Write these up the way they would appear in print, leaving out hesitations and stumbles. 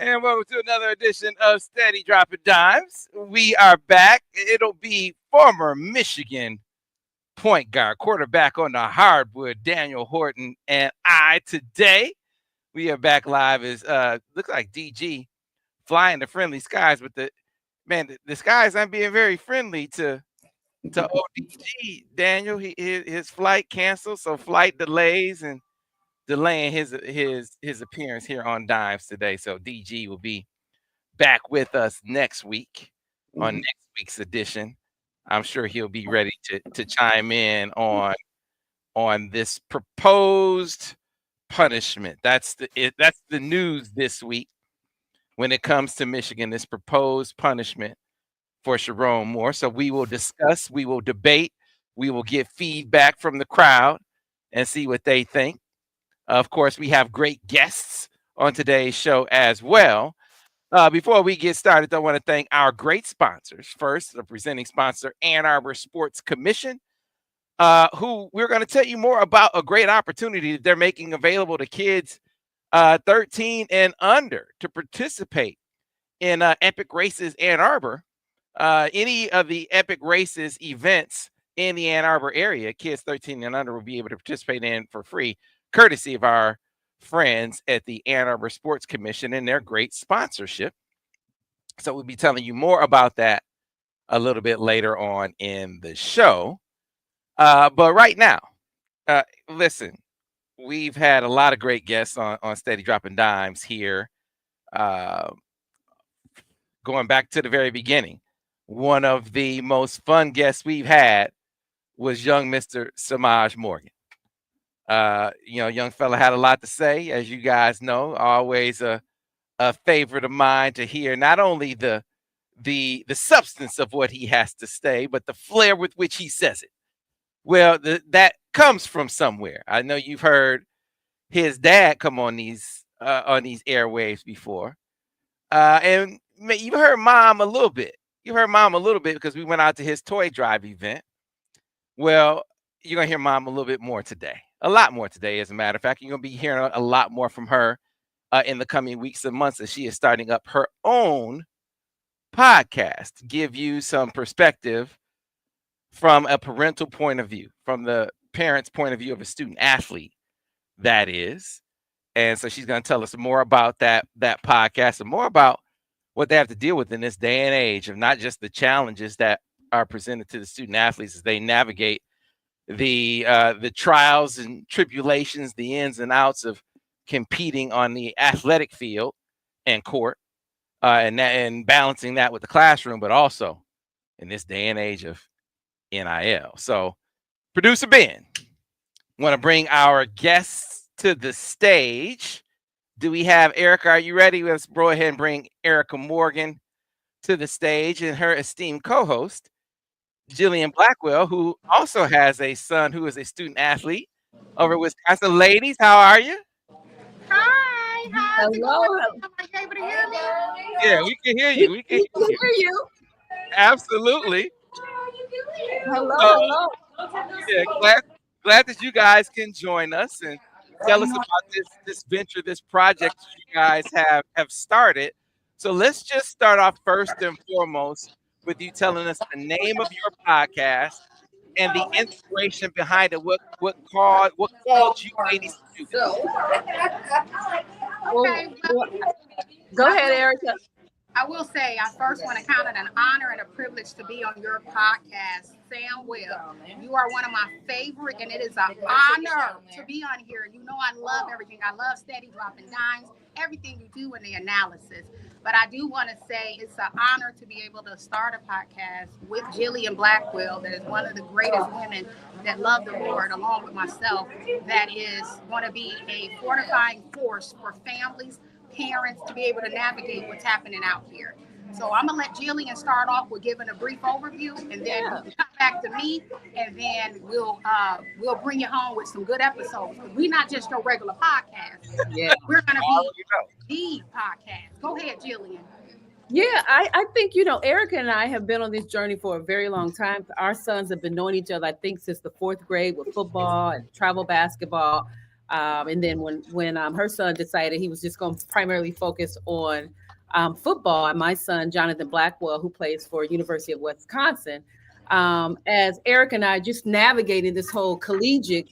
And welcome to another edition of Steady Droppin Dimes. We are back. It'll be former Michigan point guard, quarterback on the hardwood, Daniel Horton, and I today. We are back live as looks like DG flying the friendly skies, but the skies aren't being very friendly to ODG. Daniel, his flight canceled, so flight delays and delaying his appearance here on Dimes today. So DG will be back with us next week on next week's edition. I'm sure he'll be ready to chime in on this proposed punishment. That's the news this week when it comes to Michigan, this proposed punishment for Sherrone Moore. So we will discuss, we will debate, we will get feedback from the crowd and see what they think. Of course, we have great guests on today's show as well. Before we get started, I want to thank our great sponsors. First, the presenting sponsor, Ann Arbor Sports Commission, who we're going to tell you more about a great opportunity that they're making available to kids 13 and under to participate in Epic Races Ann Arbor. Any of the Epic Races events in the Ann Arbor area, kids 13 and under will be able to participate in for free, courtesy of our friends at the Ann Arbor Sports Commission and their great sponsorship. So we'll be telling you more about that a little bit later on in the show. But right now, listen, we've had a lot of great guests on Steady Droppin Dimes here. Going back to the very beginning, one of the most fun guests we've had was young Mr. Semaj Morgan. Young fella had a lot to say, as you guys know. Always a favorite of mine to hear not only the substance of what he has to say, but the flair with which he says it. Well, that comes from somewhere. I know you've heard his dad come on these airwaves before, and you've heard mom a little bit. You heard mom a little bit because we went out to his toy drive event. Well, you're gonna hear mom a little bit more today. A lot more today, as a matter of fact. You're going to be hearing a lot more from her in the coming weeks and months as she is starting up her own podcast to give you some perspective from a parental point of view, from the parent's point of view of a student athlete, that is. And so she's going to tell us more about that podcast and more about what they have to deal with in this day and age of not just the challenges that are presented to the student athletes as they navigate the trials and tribulations, the ins and outs of competing on the athletic field and court, and balancing that with the classroom, but also in this day and age of NIL. So, producer Ben, want to bring our guests to the stage. Do we have Erika? Are you ready? Let's go ahead and bring Erika Morgan to the stage and her esteemed co-host, Jillian Blackwell, who also has a son who is a student athlete over at Wisconsin. Ladies, how are you? Hi. Hello. Are you able to hear me? Yeah, we can hear you. We can hear you. Absolutely. Hello. Yeah, glad that you guys can join us and tell us about this venture, this project you guys have started. So let's just start off first and foremost with you telling us the name of your podcast and the inspiration behind it. What called you ladies to do this? Okay. Go ahead, Erika. I will say I first want to count it an honor and a privilege to be on your podcast, Sam Webb. You are one of my favorite, and it is an honor to be on here. You know I love everything. I love Steady Droppin Dimes, everything you do in the analysis. But I do want to say it's an honor to be able to start a podcast with Jillian Blackwell, that is one of the greatest women that love the Lord, along with myself, that is going to be a fortifying force for families, parents to be able to navigate what's happening out here. So I'm gonna let Jillian start off with giving a brief overview, and then we'll come back to me, and then we'll bring you home with some good episodes. We're not just your regular podcast. Yeah, we're gonna be the podcast. Go ahead, Jillian. Yeah, I think, Erika and I have been on this journey for a very long time. Our sons have been knowing each other, I think, since the 4th grade with football and travel basketball. And then when her son decided he was just going to primarily focus on football, and my son, Jonathan Blackwell, who plays for University of Wisconsin, as Eric and I just navigated this whole collegiate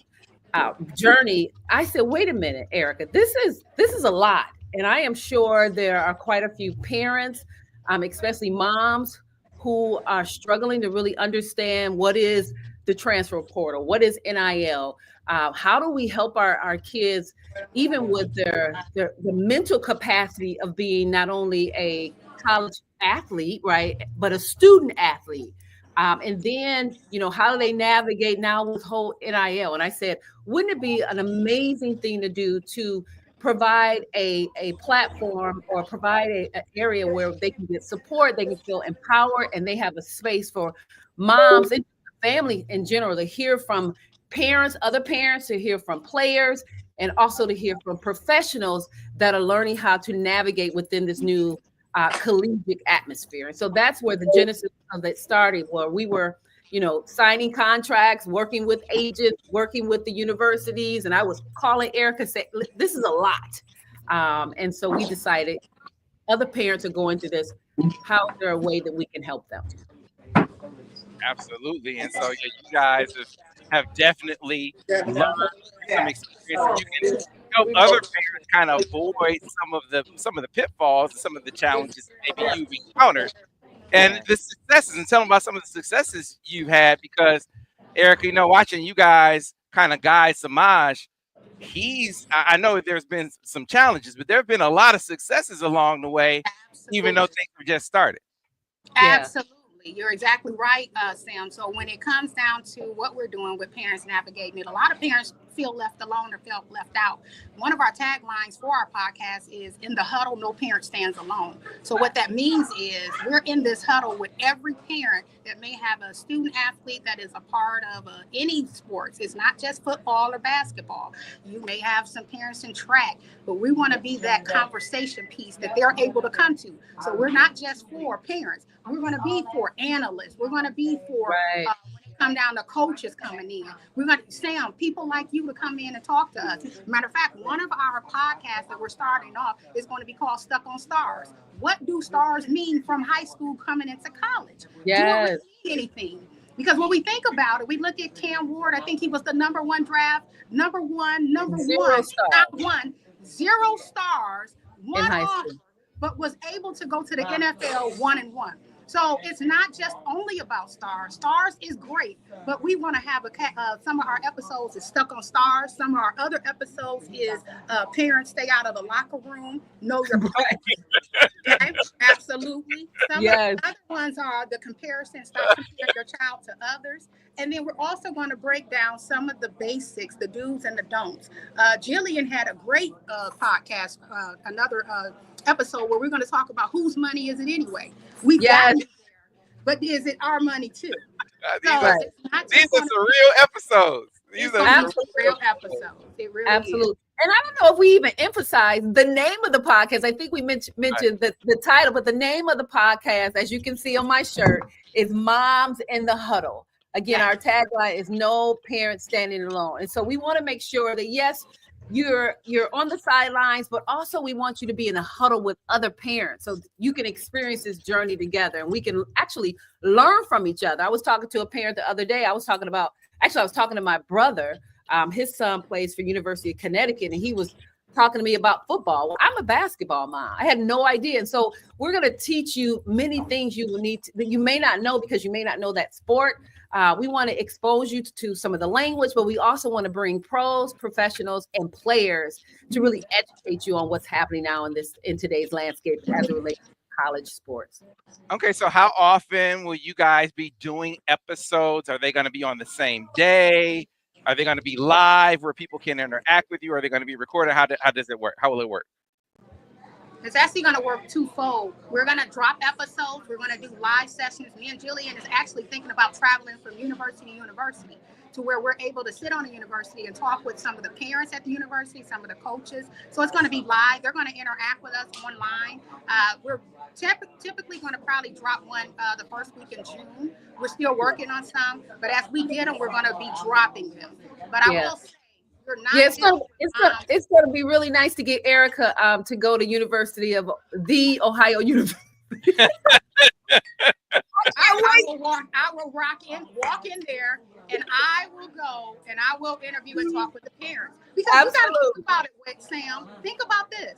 journey, I said, wait a minute, Erika, this is a lot. And I am sure there are quite a few parents, especially moms, who are struggling to really understand what is the transfer portal, what is NIL, how do we help our kids, even with the mental capacity of being not only a college athlete, right, but a student athlete. And then, how do they navigate now with whole NIL? And I said, wouldn't it be an amazing thing to do to provide a platform or provide an area where they can get support, they can feel empowered, and they have a space for moms and family in general to hear from parents, other parents, to hear from players, and also to hear from professionals that are learning how to navigate within this new collegiate atmosphere. And so that's where the genesis of it started, where we were, signing contracts, working with agents, working with the universities. And I was calling Erika, saying, this is a lot. And so we decided other parents are going through this. How is there a way that we can help them? Absolutely. And so you guys have definitely learned some experience. You can help other parents kind of avoid some of the pitfalls, some of the challenges maybe you've encountered, and the successes, and tell them about some of the successes you've had. Because Erika, watching you guys kind of guide Semaj, I know there's been some challenges, but there have been a lot of successes along the way. Absolutely. Even though things were just started. Absolutely. You're exactly right, Sam. So when it comes down to what we're doing with parents navigating it, a lot of parents feel left alone or felt left out. One of our taglines for our podcast is, in the huddle, no parent stands alone. So what that means is we're in this huddle with every parent that may have a student athlete that is a part of any sports. It's not just football or basketball. You may have some parents in track, but we want to be that conversation piece that they're able to come to. So we're not just for parents. We're going to be for analysts. We're going to be for when it come down to coaches coming in. We're going to Sam, people like you to come in and talk to us. Matter of fact, one of our podcasts that we're starting off is going to be called Stuck on Stars. What do stars mean from high school coming into college? Yes. Do it mean anything? Because when we think about it, we look at Cam Ward. I think he was the number one draft, number one, not one, 0 stars, one offer, but was able to go to the NFL 1-1. So it's not just only about stars. Stars is great, but we want to have some of our episodes is Stuck on Stars. Some of our other episodes is parents stay out of the locker room, know your place. Okay? Absolutely. Some of the other ones are the comparison, stop comparing your child to others. And then we're also going to break down some of the basics, the do's and the don'ts. Jillian had a great podcast, another episode where we're going to talk about whose money is it anyway. We got it there, but is it our money too? These are some real episodes. These are real episodes. It really absolutely. Is. And I don't know if we even emphasize the name of the podcast. I think we mentioned the title, but the name of the podcast, as you can see on my shirt, is Moms in the Huddle. Again, our tagline is no parent standing alone. And so we want to make sure that, yes, you're on the sidelines, but also we want you to be in a huddle with other parents so you can experience this journey together and we can actually learn from each other. I was talking to a parent the other day. I was talking to my brother. His son plays for University of Connecticut, and he was talking to me about football. Well, I'm a basketball mom. I had no idea. And so we're going to teach you many things that you may not know because you may not know that sport. We want to expose you to some of the language, but we also want to bring pros, professionals, and players to really educate you on what's happening now in today's landscape as it relates to college sports. Okay, so how often will you guys be doing episodes? Are they going to be on the same day? Are they going to be live where people can interact with you? Or are they going to be recorded? How does it work? How will it work? It's actually going to work twofold. We're going to drop episodes. We're going to do live sessions. Me and Jillian is actually thinking about traveling from university to university to where we're able to sit on a university and talk with some of the parents at the university, some of the coaches. So it's going to be live. They're going to interact with us online. We're typically going to probably drop one the first week in June. We're still working on some, but as we get them, we're going to be dropping them. But I will say, You're not Yeah, dealing with it's gonna be really nice to get Erika to go to University of the Ohio University. I will walk in there, and I will go and I will interview and talk with the parents. Because you got to think about it, Sam. Think about this.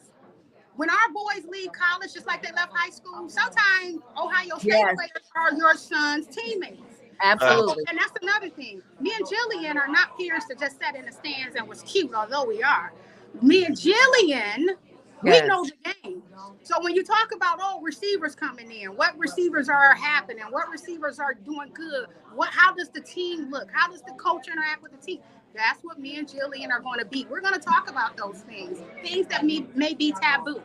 When our boys leave college, just like they left high school, sometimes Ohio State players are your son's teammates. Absolutely. And that's another thing. Me and Jillian are not peers to just sat in the stands and was cute, although we are. Me and Jillian, we know the game. So when you talk about receivers coming in, what receivers are happening, what receivers are doing good, how does the team look? How does the coach interact with the team? That's what me and Jillian are going to be. We're going to talk about those things that may be taboo.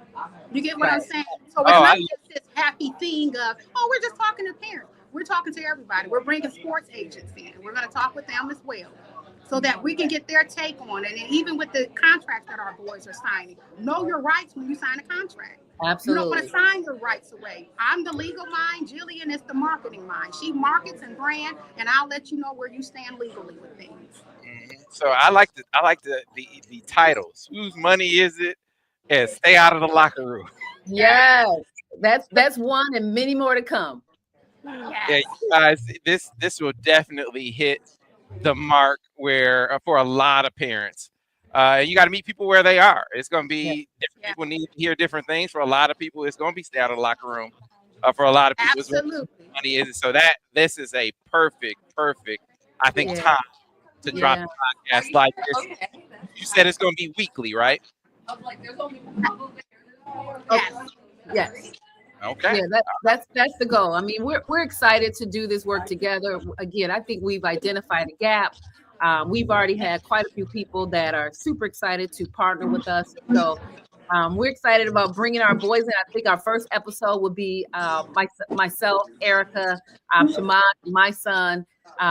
You get what I'm saying? So it's not just this happy thing of, we're just talking to parents. We're talking to everybody. We're bringing sports agents in. We're going to talk with them as well, so that we can get their take on it. And even with the contracts that our boys are signing, know your rights when you sign a contract. Absolutely. You don't want to sign your rights away. I'm the legal mind. Jillian is the marketing mind. She markets and brand, and I'll let you know where you stand legally with things. So I like the titles. Whose money is it? And stay out of the locker room. Yes, that's one, and many more to come. Yeah, you guys, this will definitely hit the mark where for a lot of parents. You got to meet people where they are. It's going to be different people need to hear different things. For a lot of people, it's going to be stay out of the locker room. For a lot of people, absolutely. Money is so that this is a perfect, I think, time to drop the podcast like this. Okay. You said it's going to be weekly, right? Yes. Okay. Yeah, that's the goal. I mean, we're excited to do this work together. Again, I think we've identified a gap. We've already had quite a few people that are super excited to partner with us. So we're excited about bringing our boys in. I think our first episode would be myself, Erika, Semaj, my son.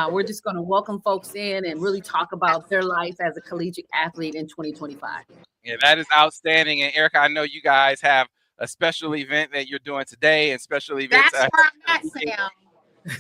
We're just going to welcome folks in and really talk about their life as a collegiate athlete in 2025. Yeah, that is outstanding. And Erika, I know you guys have a special event that you're doing today, and special events. That's where I'm at, Sam.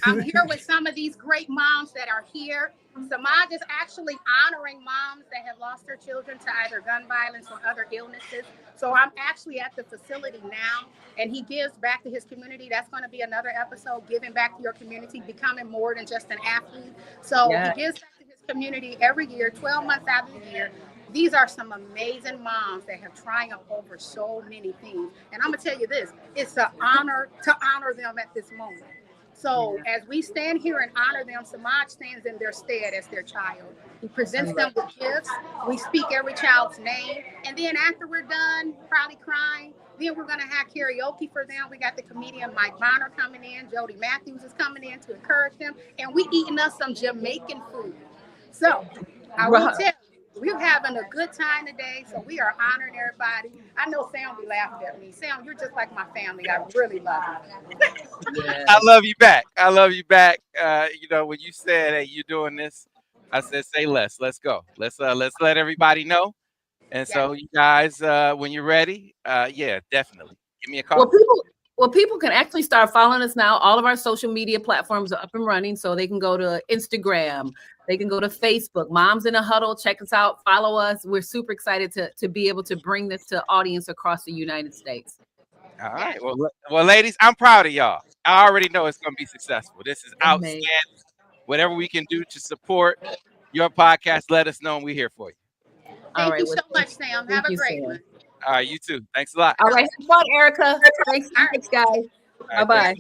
I'm here with some of these great moms that are here. Semaj is actually honoring moms that have lost their children to either gun violence or other illnesses. So I'm actually at the facility now, and he gives back to his community. That's going to be another episode, giving back to your community, becoming more than just an athlete. So he gives back to his community every year, 12 months out of the year. These are some amazing moms that have triumphed over so many things. And I'm going to tell you this, it's an honor to honor them at this moment. So as we stand here and honor them, Semaj stands in their stead as their child. He presents them with gifts. We speak every child's name. And then after we're done, probably crying, then we're going to have karaoke for them. We got the comedian Mike Bonner coming in. Jody Matthews is coming in to encourage them. And we eating us some Jamaican food. So I will tell you, we're having a good time today, so we are honoring everybody. I know Sam will be laughing at me. Sam, you're just like my family. I really love you. I love you back. I love you back. When you said, "Hey, you're doing this," I said, "Say less. Let's go. Let's let everybody know." And so, you guys, when you're ready, definitely give me a call. Well, people can actually start following us now. All of our social media platforms are up and running, so they can go to Instagram, they can go to Facebook, Moms in a Huddle. Check us out, follow us. We're super excited to be able to bring this to audience across the United States. All right. Well, ladies, I'm proud of y'all. I already know it's going to be successful. This is outstanding. Whatever we can do to support your podcast, let us know, and we're here for you. Thank you so much, Sam. Have a great one. All right, you too. Thanks a lot. All right, have fun, Erika. Thanks, guys. Bye-bye.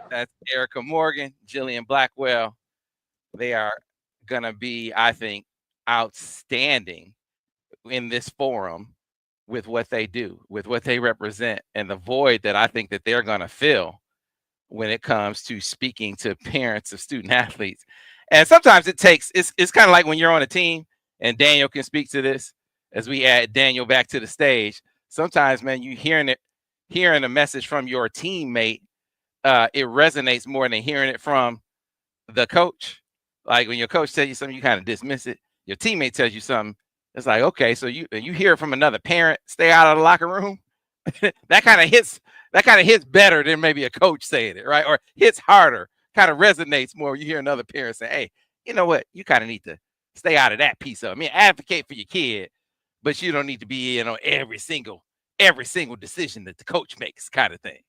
That's Erika Morgan, Jillian Blackwell. They are going to be, I think, outstanding in this forum with what they do, with what they represent, and the void that I think that they're going to fill when it comes to speaking to parents of student athletes. And sometimes it's kind of like when you're on a team, and Daniel can speak to this, as we add Daniel back to the stage. Sometimes, man, you hearing a message from your teammate, it resonates more than hearing it from the coach. Like when your coach tells you something, you kind of dismiss it. Your teammate tells you something, it's like, okay, so you hear it from another parent, stay out of the locker room. that kind of hits better than maybe a coach saying it, right? Or hits harder, kind of resonates more. You hear another parent say, hey, you know what? You kind of need to Stay out of that piece of it. I mean, advocate for your kid, but you don't need to be in on every single decision that the coach makes, kind of thing.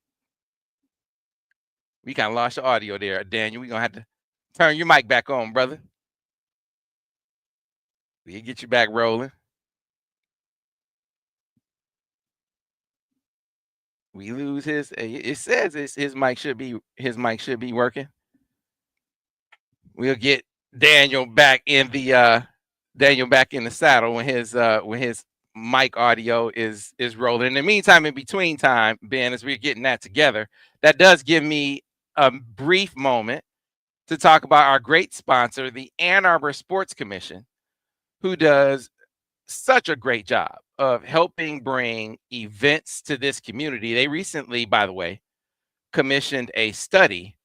We kind of lost your audio there, Daniel. We're gonna have to turn your mic back on, brother. We can get you back rolling. We lose his. It says his mic should be working. We'll get Daniel back in the saddle when his mic audio is rolling. In the meantime, in between time, Ben, as we're getting that together, that does give me a brief moment to talk about our great sponsor, the Ann Arbor Sports Commission, who does such a great job of helping bring events to this community. They recently, by the way, commissioned a study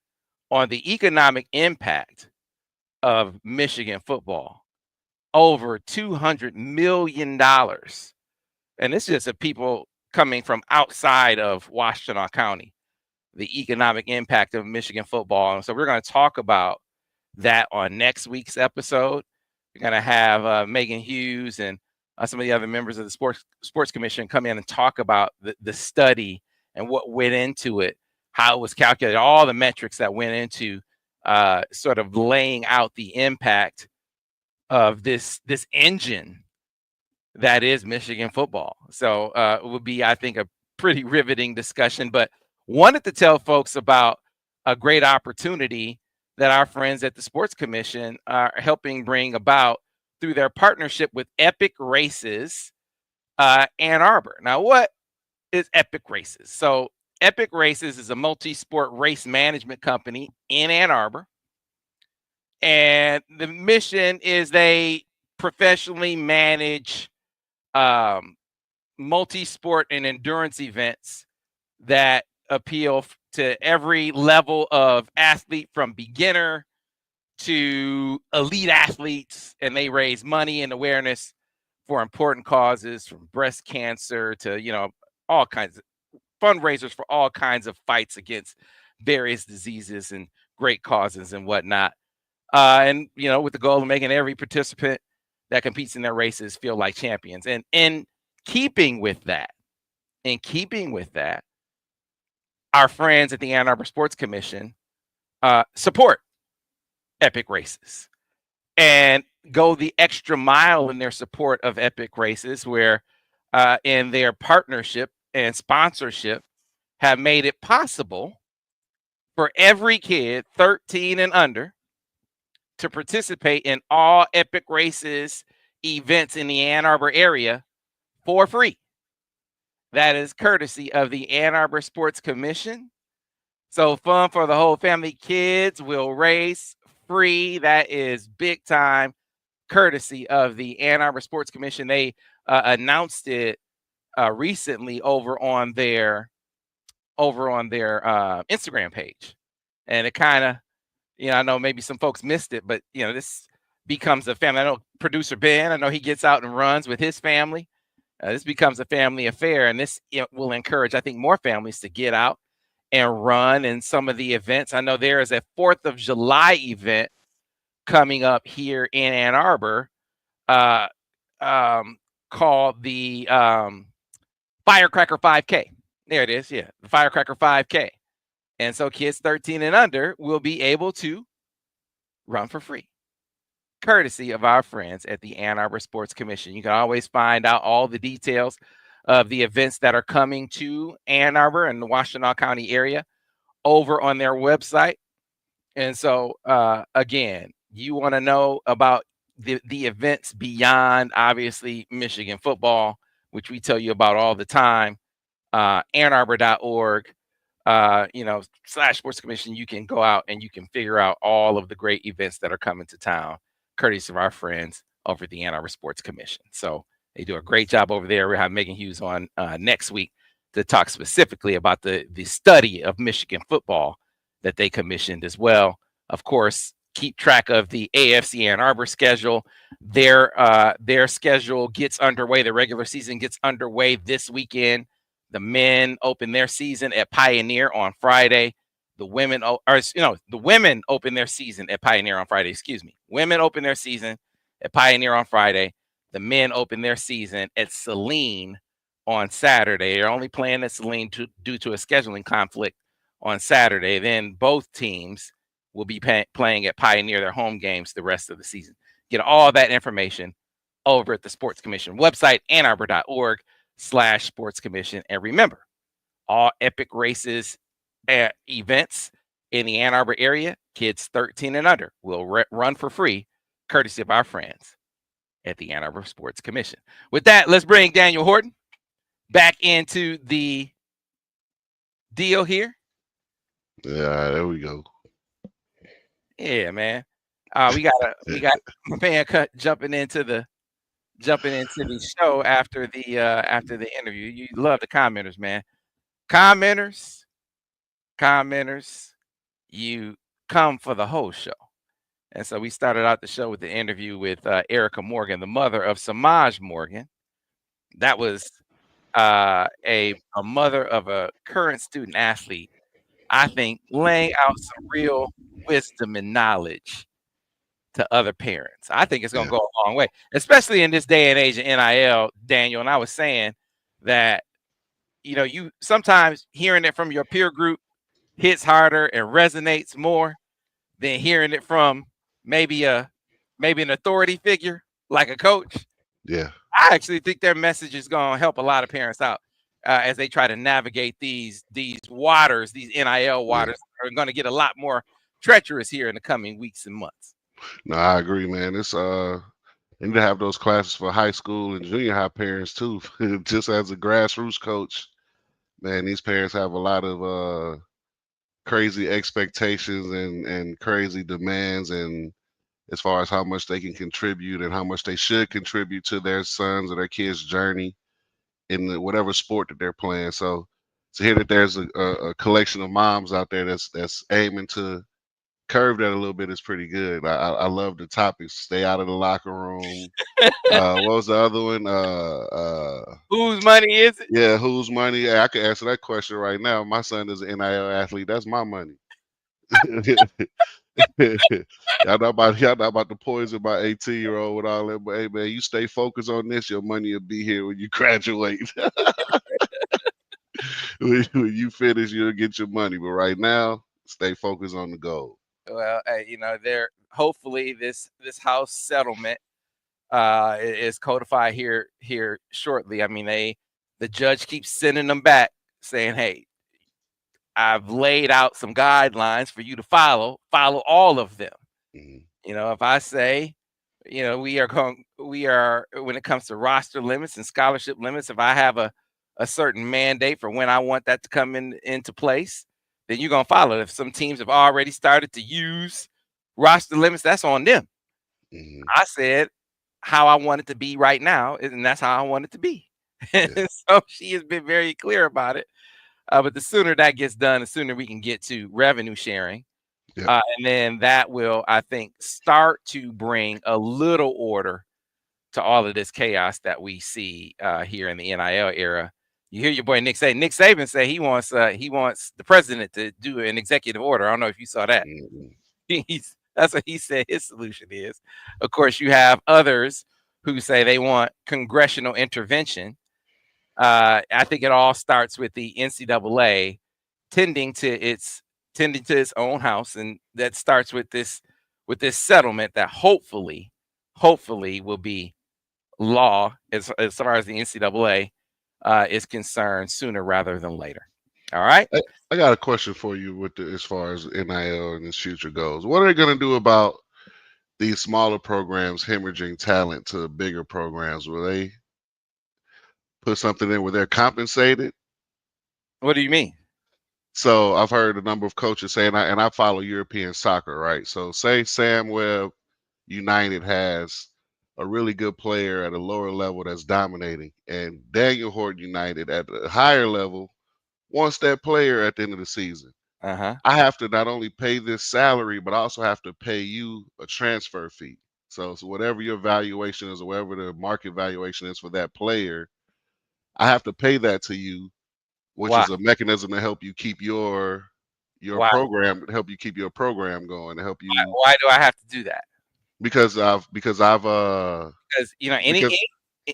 on the economic impact of Michigan football. Over $200 million. And this is just of people coming from outside of Washtenaw County, the economic impact of Michigan football. And so we're going to talk about that on next week's episode. We're going to have Megan Hughes and some of the other members of the Sports Commission come in and talk about the study and what went into it, how it was calculated, all the metrics that went into sort of laying out the impact of this engine that is Michigan football. So it would be, I think, a pretty riveting discussion, but wanted to tell folks about a great opportunity that our friends at the Sports Commission are helping bring about through their partnership with Epic Races Ann Arbor. Now, what is Epic Races? So Epic Races is a multi-sport race management company in Ann Arbor. And the mission is they professionally manage multi-sport and endurance events that appeal to every level of athlete, from beginner to elite athletes, and they raise money and awareness for important causes, from breast cancer to, all kinds of fundraisers for all kinds of fights against various diseases and great causes and whatnot. And with the goal of making every participant that competes in their races feel like champions. And in keeping with that, our friends at the Ann Arbor Sports Commission support Epic Races and go the extra mile in their support of Epic Races, where in their partnership and sponsorship have made it possible for every kid 13 and under to participate in all Epic Races events in the Ann Arbor area for free. That is courtesy of the Ann Arbor Sports Commission. So fun for the whole family. Kids will race free. That is big time courtesy of the Ann Arbor Sports Commission. They announced it recently over on their Instagram page. And it kind of, I know maybe some folks missed it, but this becomes a family. I know producer Ben, I know he gets out and runs with his family. This becomes a family affair, and this will encourage, I think, more families to get out and run in some of the events. I know there is a 4th of July event coming up here in Ann Arbor called the Firecracker 5K. There it is. Yeah, the Firecracker 5K. And so kids 13 and under will be able to run for free, courtesy of our friends at the Ann Arbor Sports Commission. You can always find out all the details of the events that are coming to Ann Arbor and the Washtenaw County area over on their website. And so, again, you want to know about the events beyond, obviously, Michigan football, which we tell you about all the time, annarbor.org. / Sports Commission, you can go out and you can figure out all of the great events that are coming to town, courtesy of our friends over at the Ann Arbor Sports Commission. So they do a great job over there. We'll have Megan Hughes on next week to talk specifically about the study of Michigan football that they commissioned as well. Of course, keep track of the AFC Ann Arbor schedule. Their schedule gets underway. The regular season gets underway this weekend. The men open their season at Pioneer on Friday. The women open their season at Pioneer on Friday. Women open their season at Pioneer on Friday. The men open their season at Saline on Saturday. They're only playing at Saline due to a scheduling conflict on Saturday. Then both teams will be playing at Pioneer, their home games, the rest of the season. Get all that information over at the Sports Commission website, annarbor.org/Sports Commission. And remember, all epic races events in the Ann Arbor area, kids 13 and under will run for free, courtesy of our friends at the Ann Arbor Sports Commission. With that, let's bring Daniel Horton back into the deal here. Yeah, there we go. Yeah, man. We got my man jumping into the show after the interview. You love the commenters, man. Commenters, you come for the whole show. And so we started out the show with the interview with Erika Morgan, the mother of Semaj Morgan. That was a mother of a current student athlete, I think, laying out some real wisdom and knowledge to other parents. I think it's going to go a long way, especially in this day and age of NIL, Daniel. And I was saying that, you sometimes hearing it from your peer group hits harder and resonates more than hearing it from maybe an authority figure like a coach. Yeah. I actually think their message is going to help a lot of parents out as they try to navigate these waters, these NIL waters are going to get a lot more treacherous here in the coming weeks and months. No, I agree, man. It's they need to have those classes for high school and junior high parents too. Just as a grassroots coach, man, these parents have a lot of crazy expectations and crazy demands, and as far as how much they can contribute and how much they should contribute to their sons or their kids' journey in whatever sport that they're playing. So to hear that there's a collection of moms out there that's aiming to curve that a little bit is pretty good. I love the topics. Stay out of the locker room. What was the other one? Whose money is it? Yeah, whose money? Yeah, I can answer that question right now. My son is an NIL athlete. That's my money. Y'all not about to poison my 18-year-old with all that, but hey man, you stay focused on this, your money will be here when you graduate. when you finish, you'll get your money. But right now, stay focused on the goal. Well, there hopefully this house settlement is codified here shortly. I mean, the judge keeps sending them back saying, "Hey, I've laid out some guidelines for you to follow all of them." Mhm. If I say, we are when it comes to roster limits and scholarship limits, if I have a certain mandate for when I want that to come into place, then you're going to follow it. If some teams have already started to use roster limits, that's on them. Mhm. I said how I want it to be right now, and that's how I want it to be. Yeah. So she has been very clear about it. But the sooner that gets done, the sooner we can get to revenue sharing. Yeah. And then that will, I think, start to bring a little order to all of this chaos that we see here in the NIL era. You hear your boy Nick Saban say he wants the president to do an executive order. I don't know if you saw that. Mhm. That's what he said his solution is. Of course, you have others who say they want congressional intervention. I think it all starts with the NCAA tending to its own house, and that starts with this settlement that hopefully will be law as far as the NCAA is concerned sooner rather than later. All right. I got a question for you as far as NIL and its future goes. What are they going to do about these smaller programs hemorrhaging talent to bigger programs? Will they put something in where they're compensated? What do you mean? So I've heard a number of coaches say, and I follow European soccer, right? So say Sam Webb United has a really good player at a lower level that's dominating, and Daniel Horton United at a higher level wants that player at the end of the season. Uh-huh. I have to not only pay this salary, but I also have to pay you a transfer fee. So whatever your valuation is, or whatever the market valuation is for that player, I have to pay that to you, which Why? is a mechanism to help you keep your Why? program, to help you keep your program going, to help you. Why do I have to do that? because I've because because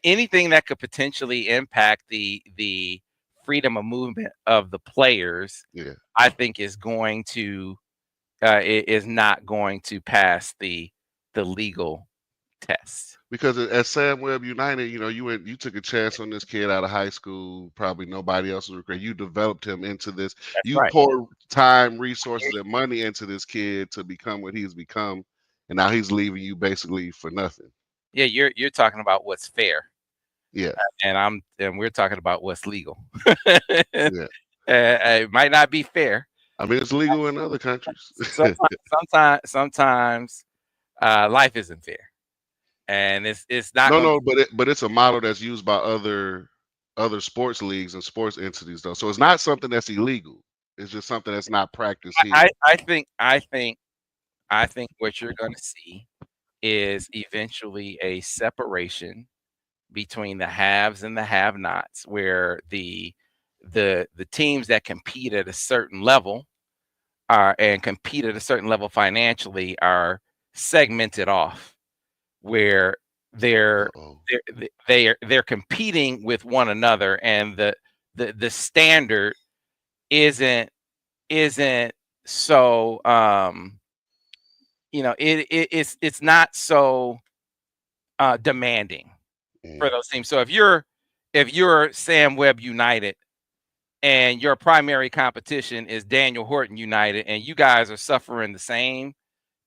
anything that could potentially impact the freedom of movement of the players, yeah. I think is going to is not going to pass the legal test. Because at Sam Webb United, you took a chance on this kid out of high school. Probably nobody else was recruiting. You developed him into this. That's You right. poured time, resources, and money into this kid to become what he's become, and now he's leaving you basically for nothing. Yeah, you're talking about what's fair, Yeah, and we're talking about what's legal. yeah. It might not be fair. I mean, it's legal in other countries. Sometimes life isn't fair, and it's not going. No, but it's a model that's used by other sports leagues and sports entities, though. So it's not something that's illegal. It's just something that's not practiced here. I think what you're going to see is eventually a separation between the haves and the have-nots, where the teams that compete at a certain level compete at a certain level financially are segmented off, where they're they're competing with one another, and the standard isn't so it's not so demanding for those teams. So if you're Sam Webb United and your primary competition is Daniel Horton United, and you guys are suffering the same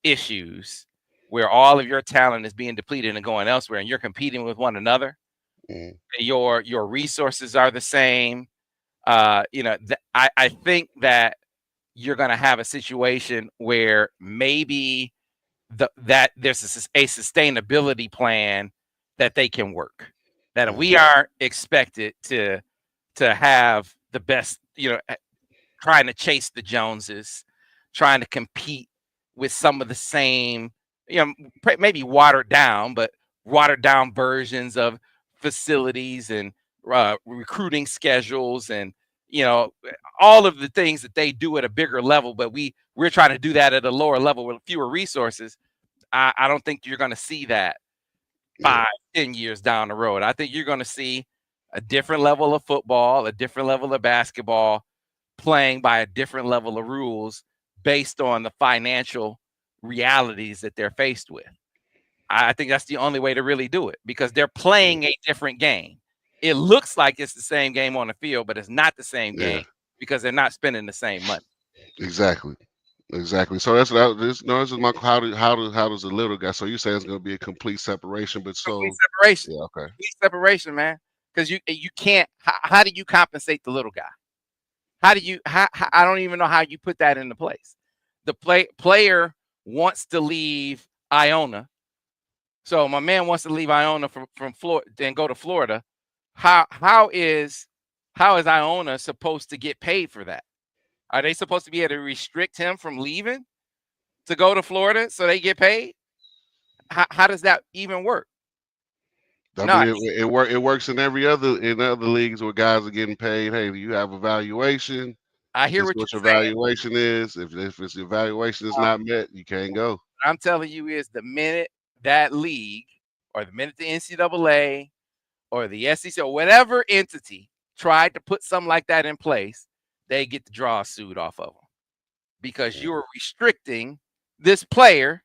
issues where all of your talent is being depleted and going elsewhere, and you're competing with one another, your resources are the same. I think that you're going to have a situation where maybe that there's a sustainability plan that they can work. That we aren't expected to have the best, trying to chase the Joneses, trying to compete with some of the same, maybe watered down versions of facilities and recruiting schedules and all of the things that they do at a bigger level, but we're trying to do that at a lower level with fewer resources. I don't think you're going to see that 5-10 years down the road. I think you're going to see a different level of football, a different level of basketball, playing by a different level of rules based on the financial realities that they're faced with. I think that's the only way to really do it, because they're playing a different game. It looks like it's the same game on the field, but it's not the same game because they're not spending the same money. Exactly. So this is my how does a little guy? So you say it's going to be a complete separation, but complete separation. Yeah, okay. Complete separation, man. Because you can't. How do you compensate the little guy? How do you? I don't even know how you put that into place. The player wants to leave Iona, so my man wants to leave Iona from Florida and go to Florida. How is Iona supposed to get paid for that? Are they supposed to be able to restrict him from leaving to go to Florida so they get paid? How does that even work? I mean, it works in other leagues where guys are getting paid. Hey, you have evaluation. I hear what your saying. evaluation is. If its evaluation is not met, you can't go. What I'm telling you is, the minute that league, or the minute the NCAA or the SEC or whatever entity tried to put something like that in place, they get to draw a suit off of them, because you're restricting this player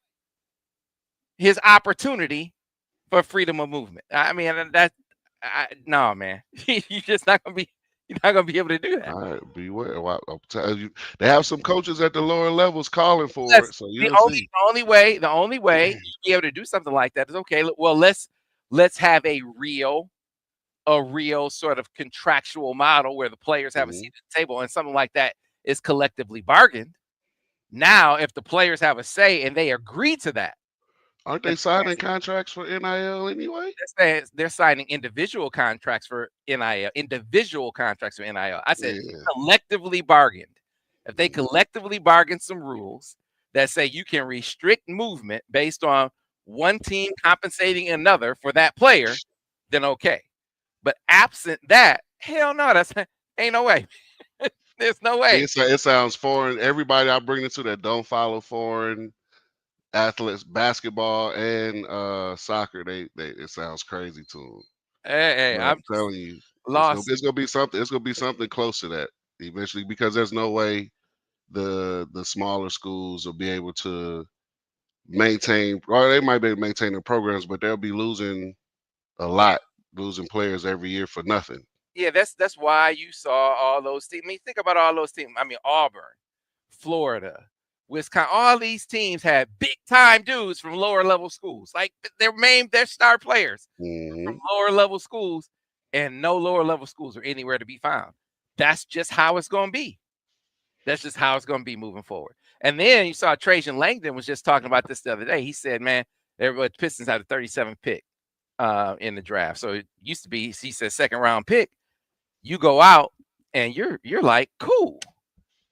his opportunity for freedom of movement. I mean, no, man, you're just not gonna be. You're not gonna be able to do that. All right, beware. I'll tell you, they have some coaches at the lower levels calling for it. So the only way you'll be able to do something like that is, okay, well, let's have a real sort of contractual model where the players have a seat at the table, and something like that is collectively bargained. Now, if the players have a say and they agree to that, aren't they signing contracts for NIL anyway? They're signing individual contracts for NIL. I said collectively bargained. If they collectively bargain some rules that say you can restrict movement based on one team compensating another for that player, then okay. But absent that, hell no, ain't no way. There's no way. It sounds foreign. Everybody I bring it to that don't follow foreign athletes, basketball and soccer, they it sounds crazy to them. Hey, But I'm I'm telling you, lost. it's gonna be something. It's gonna be something close to that eventually, because there's no way the smaller schools will be able to maintain, or they might be able to maintain their programs, but they'll be losing a lot, losing players every year for nothing. Yeah, that's why you saw all those teams. I mean, think about all those teams. I mean, Auburn, Florida, Wisconsin. All these teams had big time dudes from lower level schools. Like their star players from Mhm. lower level schools, and no lower level schools are anywhere to be found. That's just how it's going to be. That's just how it's going to be moving forward. And then you saw Trajan Langdon was just talking about this the other day. He said, "Man, everybody Pistons had a 37th pick in the draft. So it used to be, he said, second round pick. You go out and you're like, cool.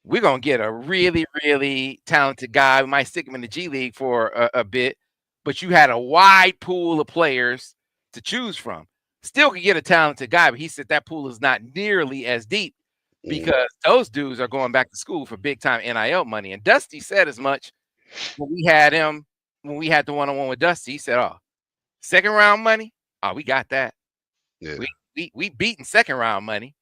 We're gonna get a really, really talented guy. We might stick him in the G League for a bit, but you had a wide pool of players to choose from. Still could get a talented guy, but he said that pool is not nearly as deep because those dudes are going back to school for big time NIL money. And Dusty said as much when we had him, when we had the one-on-one with Dusty. He said, "Oh, second round money? Oh, we got that. Yeah. We beating second round money.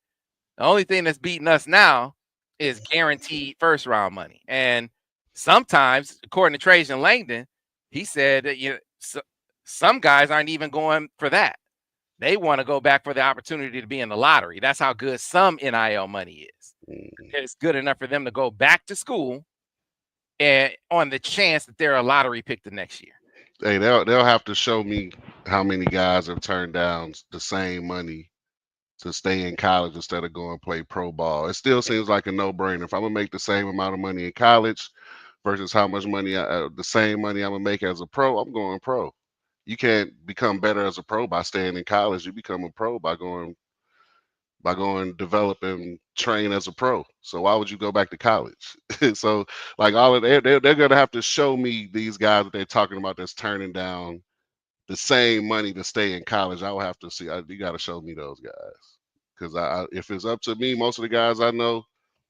The only thing that's beating us now is guaranteed first round money. And sometimes, according to Trajan Langdon, he said that some guys aren't even going for that. They want to go back for the opportunity to be in the lottery. That's how good some NIL money is. It's good enough for them to go back to school and on the chance that they're a lottery pick the next year. Hey, they'll have to show me how many guys have turned down the same money to stay in college instead of going play pro ball. It still seems like a no-brainer. If I'm gonna make the same amount of money in college versus how much money, the same money I'm gonna make as a pro, I'm going pro. You can't become better as a pro by staying in college. You become a pro by going develop and train as a pro. So why would you go back to college? So like all of they're gonna have to show me these guys that they're talking about that's turning down the same money to stay in college. I will have to see. You got to show me those guys, because if it's up to me, most of the guys I know,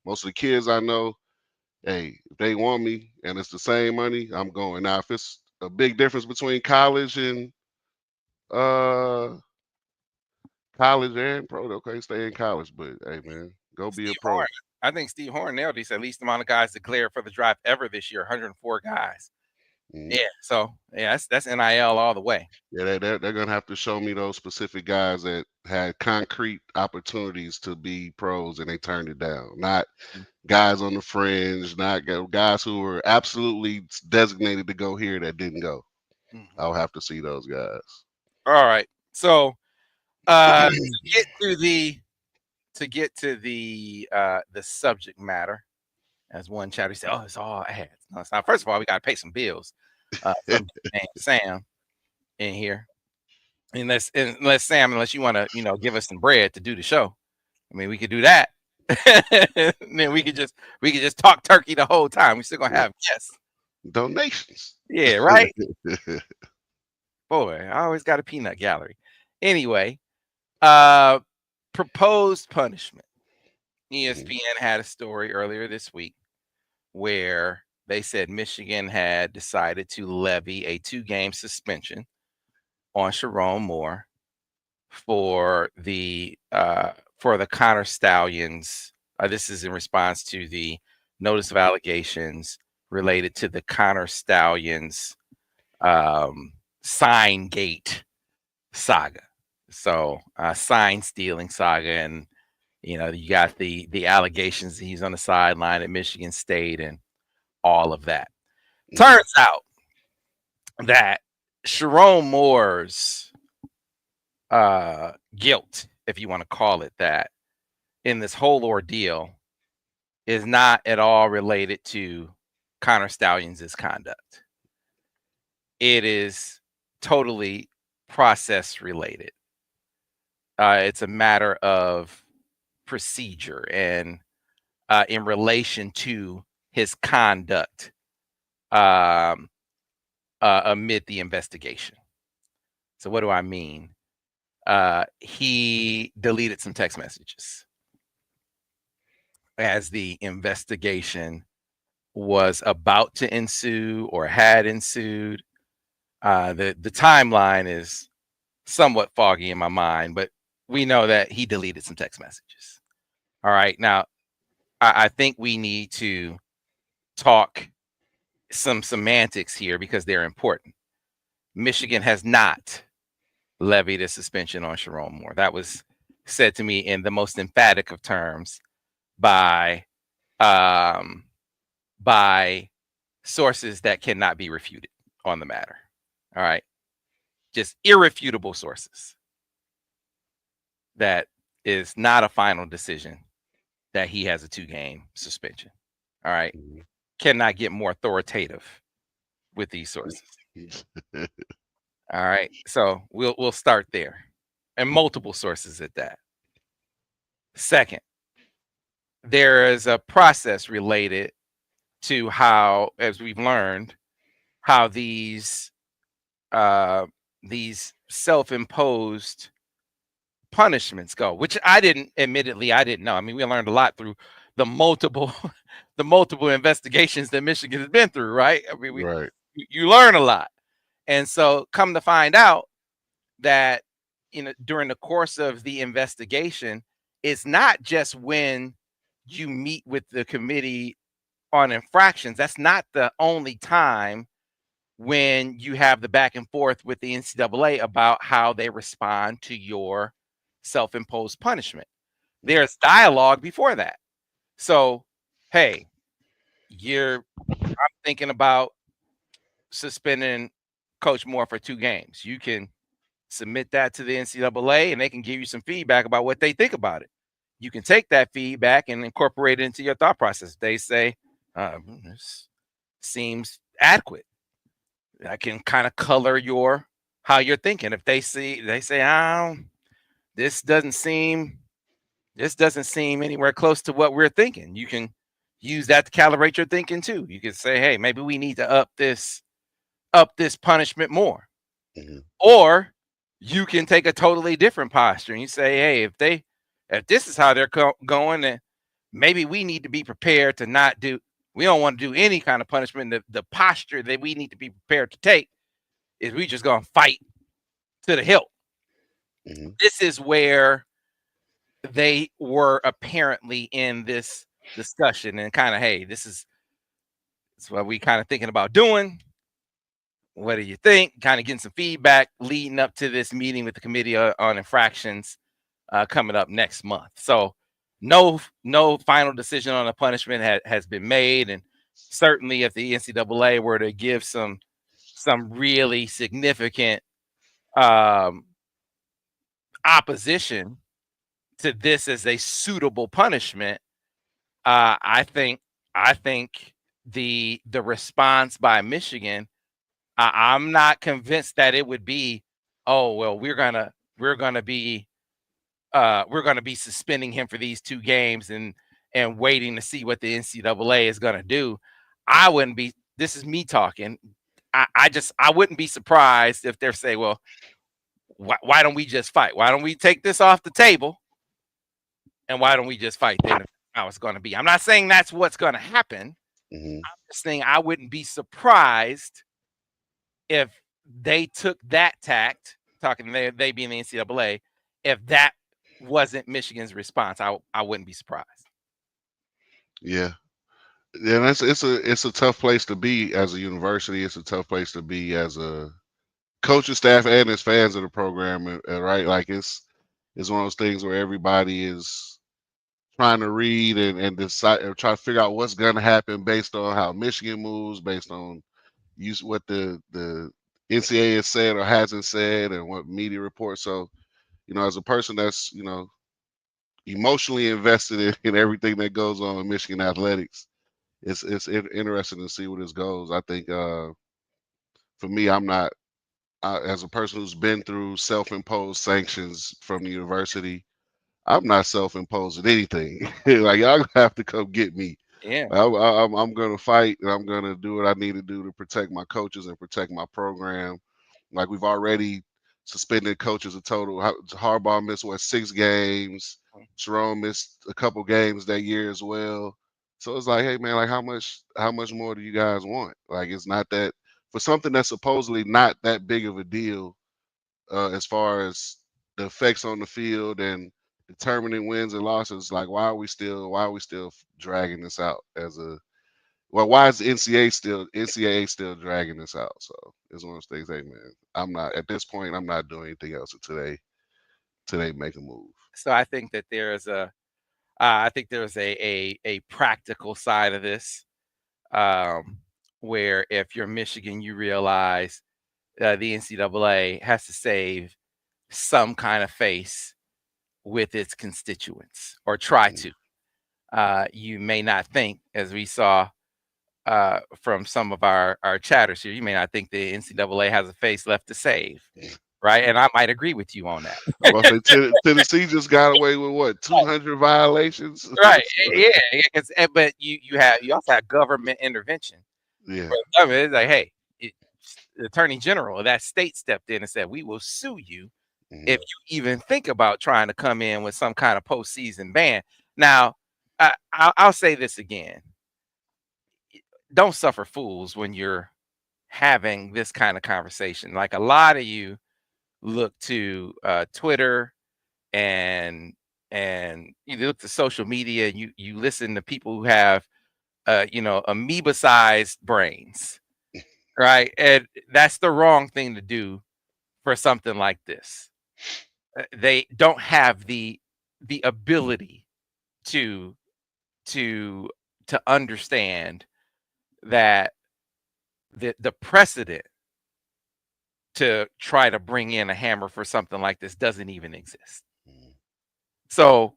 most of the kids I know, hey, if they want me and it's the same money, I'm going. Now, if it's a big difference between college and uh pro, okay, stay in college. But hey, man, go be a Steve pro. Horn, I think Steve Horn nailed it. He said least amount of guys declared for the draft ever this year, 104 guys. Yeah, so yeah, that's NIL all the way. Yeah, they're gonna have to show me those specific guys that had concrete opportunities to be pros and they turned it down. Not guys on the fringe, not guys who were absolutely designated to go here that didn't go. I'll have to see those guys. All right. So to get to the subject matter, as one chatter said, "Oh, it's all ads." No, it's not. First of all, we got to pay some bills. Some named Sam in here, unless Sam, unless you want to give us some bread to do the show. I mean, we could do that. And then we could just talk turkey the whole time. We still gonna have guests, donations. Yeah, right. Boy, I always got a peanut gallery. Anyway, proposed punishment. ESPN had a story earlier this week where they said Michigan had decided to levy a 2-game suspension on Sherrone Moore for the Connor Stallions. This is in response to the notice of allegations related to the Connor Stallions sign gate saga. So sign stealing saga, and you got the allegations that he's on the sideline at Michigan State and all of that. Turns out that Sherrone Moore's guilt, if you want to call it that, in this whole ordeal is not at all related to Connor Stallions' conduct. It is totally process related. It's a matter of procedure and in relation to his conduct amid the investigation. So what do I mean? He deleted some text messages as the investigation was about to ensue or had ensued. The timeline is somewhat foggy in my mind, but we know that he deleted some text messages. All right. Now, I think we need to talk some semantics here because they're important. Michigan has not levied a suspension on Sherrone Moore. That was said to me in the most emphatic of terms by by sources that cannot be refuted on the matter. All right. Just irrefutable sources. That is not a final decision that he has a 2-game suspension. All right. Cannot get more authoritative with these sources. All right. So we'll start there. And multiple sources at that. Second, there is a process related to how, as we've learned, how these self-imposed punishments go, which I didn't know. I mean, we learned a lot through the multiple investigations that Michigan has been through, right? I mean, Right. you learn a lot. And so come to find out that, during the course of the investigation, it's not just when you meet with the committee on infractions. That's not the only time when you have the back and forth with the NCAA about how they respond to your self-imposed punishment. There's dialogue before that. So, hey, I'm thinking about suspending Coach Moore for 2 games. You can submit that to the NCAA and they can give you some feedback about what they think about it. You can take that feedback and incorporate it into your thought process. They say, this seems adequate. I can kind of color how you're thinking. If they say, this doesn't seem anywhere close to what we're thinking. You can use that to calibrate your thinking too. You can say, hey, maybe we need to up this punishment more. Mhm. Or you can take a totally different posture and you say, hey, if this is how they're going, then maybe we need to be prepared to we don't want to do any kind of punishment. The posture that we need to be prepared to take is we just going to fight to the hilt. Mhm. This is where they were apparently in this discussion and kind of, hey, this is what we kind of thinking about doing. What do you think? Kind of getting some feedback leading up to this meeting with the committee on infractions coming up next month. So no final decision on the punishment has been made. And certainly if the NCAA were to give some really significant opposition to this as a suitable punishment, I think the response by Michigan, I'm not convinced that it would be, oh well, we're gonna be suspending him for these 2 games and waiting to see what the NCAA is gonna do. I wouldn't be. This is me talking. I wouldn't be surprised if they're say, well, why don't we just fight? Why don't we take this off the table? And why don't we just fight then? How it's going to be? I'm not saying that's what's going to happen. Mhm. I'm just saying I wouldn't be surprised if they took that tact, talking they being the NCAA, if that wasn't Michigan's response. I wouldn't be surprised. Yeah. Yeah, it's a tough place to be as a university. It's a tough place to be as a coaching staff and as fans of the program, right? Like it's one of those things where everybody is trying to read and decide or try to figure out what's going to happen based on how Michigan moves, based on what the NCAA has said or hasn't said, and what media reports. So, as a person that's emotionally invested in everything that goes on in Michigan athletics, it's interesting to see where this goes. I think for me, I'm not as a person who's been through self-imposed sanctions from the university. I'm not self-imposing anything. Like y'all have to come get me. Yeah. I'm gonna fight and I'm gonna do what I need to do to protect my coaches and protect my program. Like we've already suspended coaches a total. Harbaugh missed 6 games. Sherrone missed a couple games that year as well. So it's like, hey man, like how much more do you guys want? Like it's not that for something that's supposedly not that big of a deal as far as the effects on the field and determining wins and losses. Like why are we still dragging this out as a why is the NCAA still dragging this out? So it's one of those things, hey man, I'm not at this point, I'm not doing anything else until they make a move. So I think that there's a practical side of this, where if you're Michigan, you realize the NCAA has to save some kind of face with its constituents, or try to. You may not think, as we saw from some of our chatters here, you may not think the NCAA has a face left to save, right? And I might agree with you on that. I'm about to say Tennessee just got away with what 200 violations, Right? Yeah. But you also have government intervention. Yeah, It's like, hey, the Attorney General of that state stepped in and said, "We will sue you if you even think about trying to come in with some kind of postseason ban." Now, I'll say this again. Don't suffer fools when you're having this kind of conversation. Like a lot of you look to Twitter and you look to social media, and you listen to people who have amoeba-sized brains, right? And that's the wrong thing to do for something like this. They don't have the ability to understand that the precedent to try to bring in a hammer for something like this doesn't even exist. So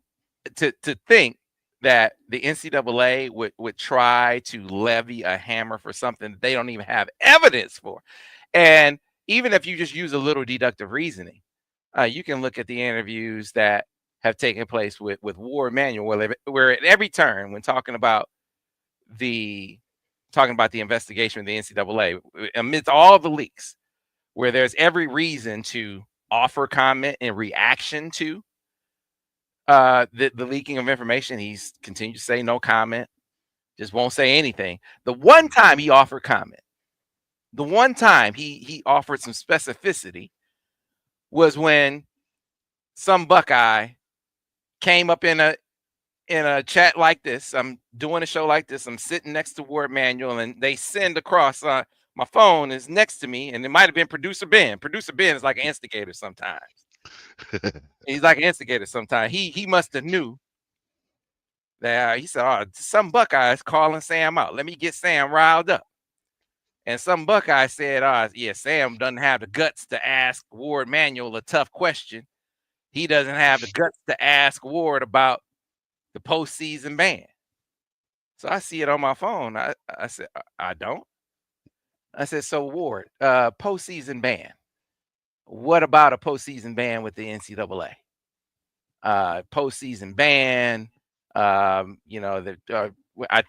to think that the NCAA would try to levy a hammer for something they don't even have evidence for, and even if you just use a little deductive reasoning, you can look at the interviews that have taken place with Ward Manuel, where at every turn, when talking about the investigation of the NCAA, amidst all the leaks, where there's every reason to offer comment in reaction to the leaking of information, he's continued to say no comment, just won't say anything. The one time he offered comment, the one time he offered some specificity, was when some Buckeye came up in a chat like this. I'm doing a show like this. I'm sitting next to Ward Manuel, and they send across. My phone is next to me, and it might have been Producer Ben. Producer Ben is like an instigator sometimes. He's like an instigator sometimes. He must have knew that. He said, "Oh, some Buckeyes calling Sam out. Let me get Sam riled up." And some Buckeye said, yeah, Sam doesn't have the guts to ask Ward Manuel a tough question. He doesn't have the guts to ask Ward about the postseason ban." So I see it on my phone. I said, I don't. I said, so Ward, postseason ban. What about a postseason ban with the NCAA? Postseason ban. I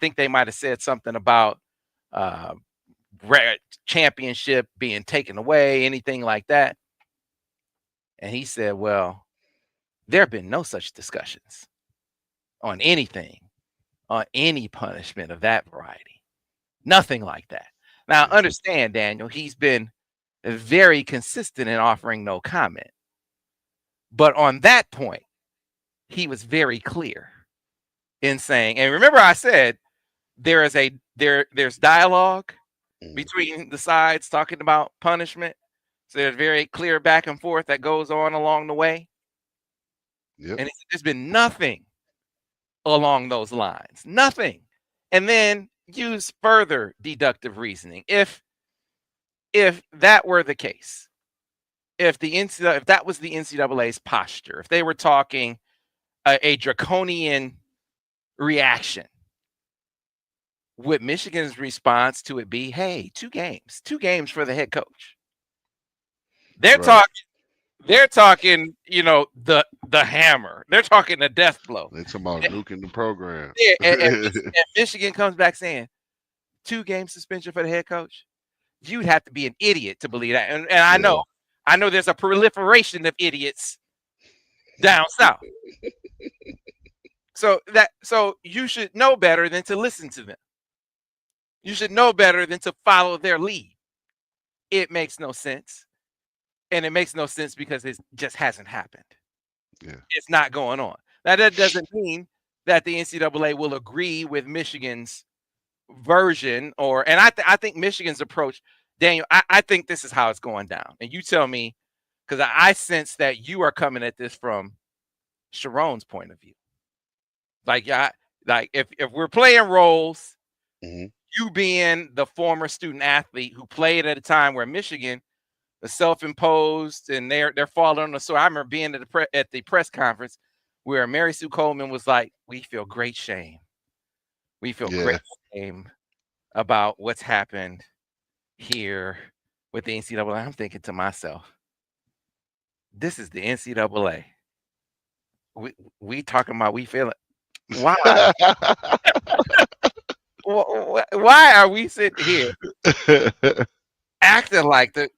think they might have said something about championship being taken away, anything like that. And he said, well, there have been no such discussions on anything, on any punishment of that variety. Nothing like that. Now, understand, Daniel, he's been very consistent in offering no comment. But on that point, he was very clear in saying, and remember I said there's dialogue between the sides talking about punishment. So there's very clear back and forth that goes on along the way. Yep. And there's been nothing along those lines. Nothing. And then use further deductive reasoning. If that were the case, if that was the NCAA's posture, if they were talking a draconian reaction, would Michigan's response to it be, hey, 2 games for the head coach? They're talking, the hammer. They're talking the death blow. They're talking about nuking the program. Yeah, and Michigan comes back saying 2-game suspension for the head coach. You'd have to be an idiot to believe that. And I know there's a proliferation of idiots down south. So you should know better than to listen to them. You should know better than to follow their lead. It makes no sense. And it makes no sense because it just hasn't happened. Yeah. It's not going on. Now, that doesn't mean that the NCAA will agree with Michigan's version and I think Michigan's approach, Daniel, I think this is how it's going down. And you tell me, because I sense that you are coming at this from Sherrone's point of view. Like if we're playing roles, Mm-hmm. you being the former student athlete who played at a time where Michigan is self-imposed and they're falling on the sword. I remember being at the press conference where Mary Sue Coleman was like, "We feel great shame. We feel great shame about what's happened here with the NCAA." I'm thinking to myself, this is the NCAA. We talking about we feel it. Why? Why are we sitting here acting like the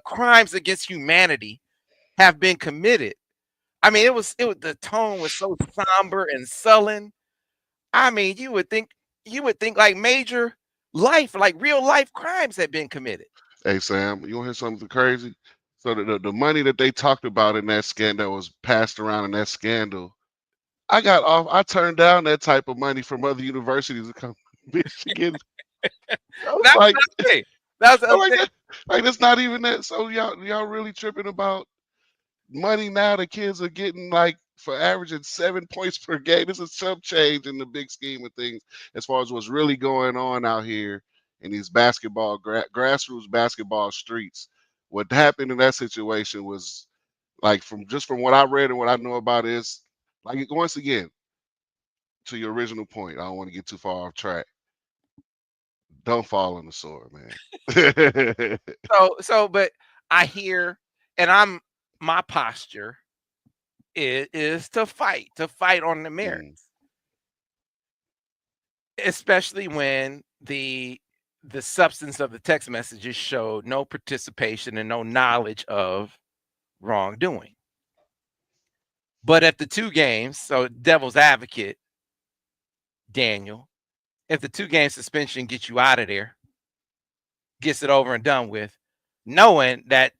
crimes against humanity have been committed? I mean, it was the tone was so somber and sullen. I mean, you would think like major life, like real life crimes had been committed. Hey Sam, you want to hear something crazy? So the money that they talked about in that scandal, that was passed around in that scandal, I turned down that type of money from other universities to come to Michigan. I was like, that's the like that's not even that. So y'all really tripping about money now? The kids are getting like for averaging 7 points per game. This is some change in the big scheme of things as far as what's really going on out here in these basketball grassroots basketball streets. What happened in that situation was like from what I read and what I know about is like once again to your original point. I don't want to get too far off track. Don't fall on the sword, man. But I hear, and my posture is to fight on the merits, especially when the substance of the text messages showed no participation and no knowledge of wrongdoing. But at the 2 games, so devil's advocate, Daniel, if the 2-game suspension gets you out of there, gets it over and done with, knowing that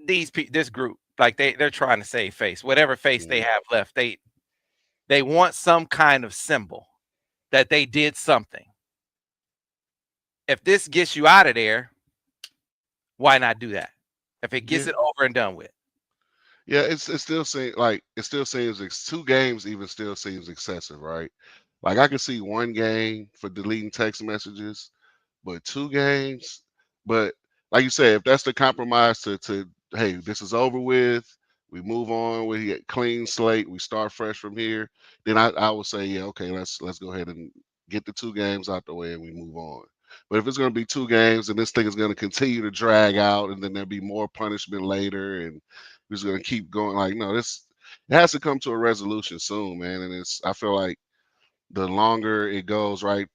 this group, like they're trying to save face, whatever face they have left, they want some kind of symbol that they did something. If this gets you out of there, why not do that? If it gets it over and done with. Yeah, it still seems like 2 games even still seems excessive, right? Like I can see 1 game for deleting text messages, but 2 games. But like you said, if that's the compromise to hey, this is over with, we move on, we get clean slate, we start fresh from here, then I would say, yeah, okay, let's go ahead and get the 2 games out the way and we move on. But if it's going to be 2 games and this thing is going to continue to drag out and then there'll be more punishment later and we're just going to keep going, like, no, it has to come to a resolution soon, man. And I feel like the longer it goes, right,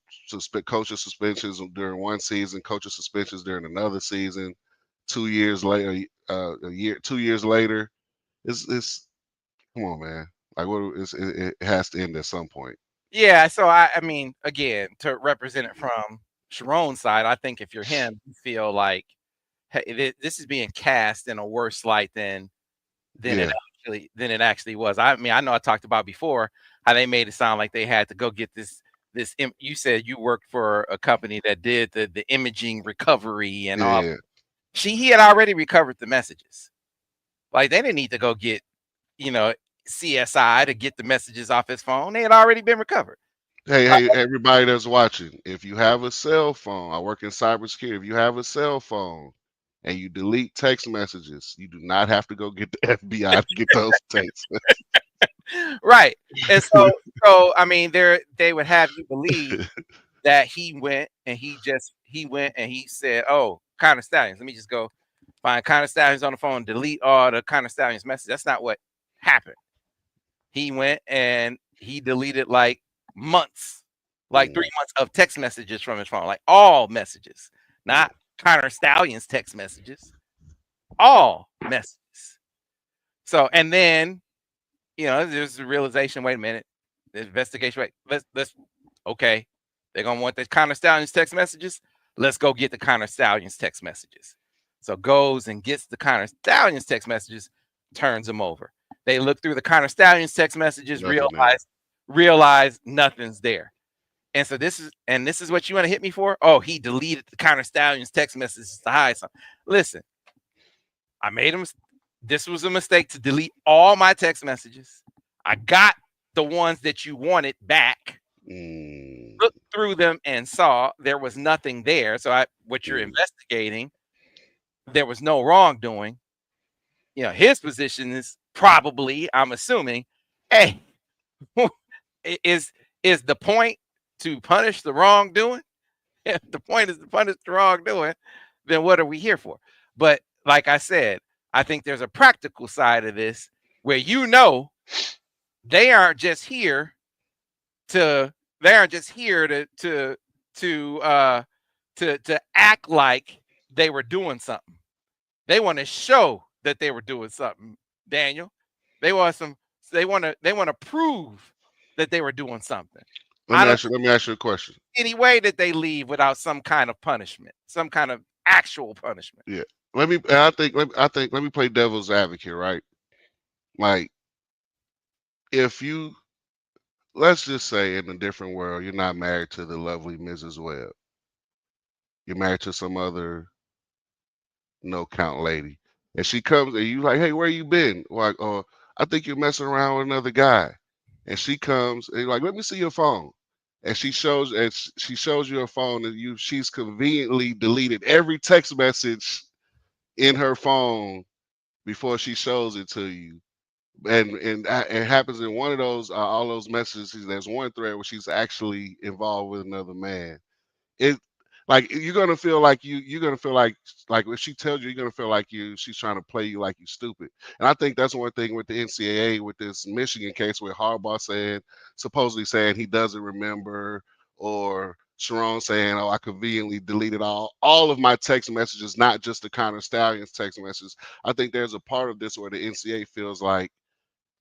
coaches suspensions during one season, coaches suspensions during another season, 2 years later, 2 years later, it's come on, man. Like it has to end at some point. Yeah, so I mean, again, to represent it from Sherrone's side, I think if you're him, you feel like, hey, this is being cast in a worse light than it actually was. I mean, I know I talked about before how they made it sound like they had to go get this. You said you worked for a company that did the imaging recovery and all. He had already recovered the messages. Like they didn't need to go get, CSI to get the messages off his phone. They had already been recovered. Hey, everybody that's watching, if you have a cell phone, I work in cybersecurity. If you have a cell phone and you delete text messages, you do not have to go get the FBI to get those texts. Right. And so I mean, they would have you believe that he went and he said, "Oh, Connor Stallions, let me just go find Connor Stallions on the phone, delete all the Connor Stallions messages." That's not what happened. He went and he deleted like months, like 3 months of text messages from his phone, like all messages, not Connor Stallions text messages, all messages. So, and then, there's the realization. Wait a minute, the investigation. Wait, let's okay. They're gonna want the Connor Stallions text messages. Let's go get the Connor Stallions text messages. So goes and gets the Connor Stallions text messages, turns them over. They look through the Connor Stallions text messages, realize nothing's there. And so this is what you want to hit me for? Oh, he deleted the Connor Stallions text messages to hide something. Listen, I made him. This was a mistake to delete all my text messages. I got the ones that you wanted back. Looked through them and saw there was nothing there. So what you're investigating, there was no wrongdoing. His position is probably, I'm assuming, hey, is the point to punish the wrongdoing? If the point is to punish the wrongdoing, then what are we here for? But like I said, I think there's a practical side of this where they aren't just here to act like they were doing something. They want to show that they were doing something, Daniel. They want to prove that they were doing something. Let me ask you a question. Any way that they leave without some kind of punishment, some kind of actual punishment. Yeah. Let me play devil's advocate, right? Like, let's just say in a different world, you're not married to the lovely Mrs. Webb. You're married to some other no count lady. And she comes and you like, hey, where you been? Like, oh, I think you're messing around with another guy. And she comes and you're like, let me see your phone. And she shows you her phone and she's conveniently deleted every text message in her phone before she shows it to you. And it happens in one of those all those messages. There's one thread where she's actually involved with another man. It like you're gonna feel like if she tells you, you're gonna feel like she's trying to play you like you stupid. And I think that's one thing with the NCAA with this Michigan case where Harbaugh supposedly saying he doesn't remember, or Sherrone saying, oh, I conveniently deleted all of my text messages, not just the Connor Stallions text messages. I think there's a part of this where the NCAA feels like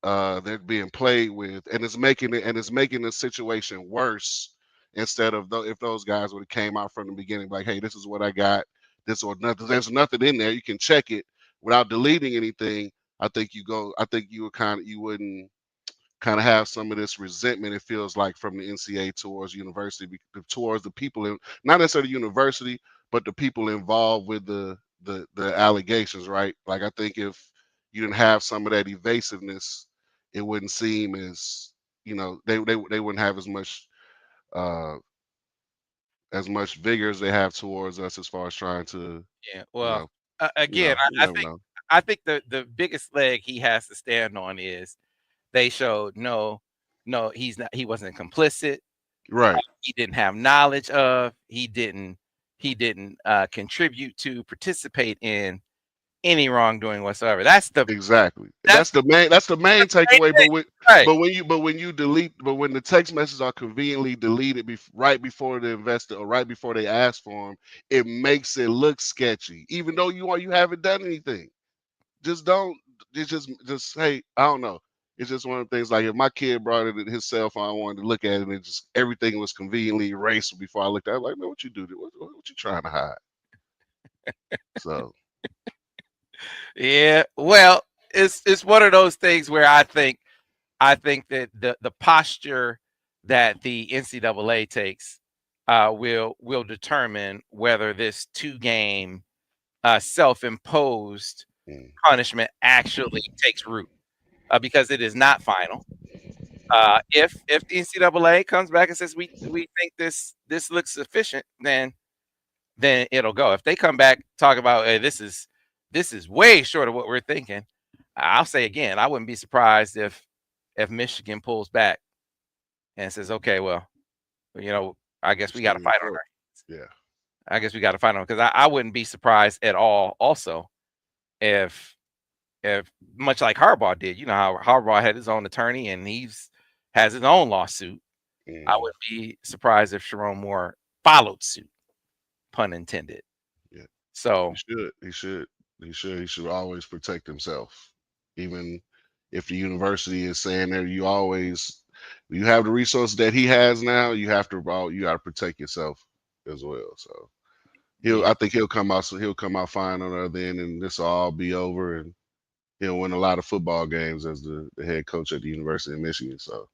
they're being played with, and it's making the situation worse. Instead of if those guys would have came out from the beginning, like, hey, this is what I got, this or nothing. There's nothing in there. You can check it without deleting anything. I think you wouldn't kind of have some of this resentment. It feels like from the NCAA towards university, towards the people not necessarily university, but the people involved with the allegations, right? Like I think if you didn't have some of that evasiveness, it wouldn't seem as they wouldn't have as much vigor as they have towards us as far as trying to Well, again, I think the biggest leg he has to stand on is they showed no, he wasn't complicit, right? He didn't have knowledge of, he didn't contribute to participate in any wrongdoing whatsoever. That's the main takeaway. Right. But when the text messages are conveniently deleted right before the investor or right before they ask for them, it makes it look sketchy, even though you haven't done anything. Just don't. It's just hey, I don't know. It's just one of the things. Like if my kid brought it his cell phone, I wanted to look at it, and everything was conveniently erased before I looked at it. I'm like, man, what you do? What you trying to hide? So. Yeah, well, it's one of those things where I think that the posture that the NCAA takes will determine whether this 2-game self-imposed punishment actually takes root, because it is not final. If the NCAA comes back and says we think this looks sufficient, then it'll go. If they come back talk about, hey, this is way short of what we're thinking, I'll say again, I wouldn't be surprised if Michigan pulls back and says, okay, well, I guess we got to fight on our hands. Yeah. I guess we got to fight on, because I wouldn't be surprised at all also if much like Harbaugh did, how Harbaugh had his own attorney and has his own lawsuit. I wouldn't be surprised if Sherrone Moore followed suit, pun intended. Yeah. So he should always protect himself, even if the university is saying that you have the resources that he has now, you got to protect yourself as well. So I think he'll come out fine on the other end, and this will all be over, and he'll win a lot of football games as the head coach at the University of Michigan. So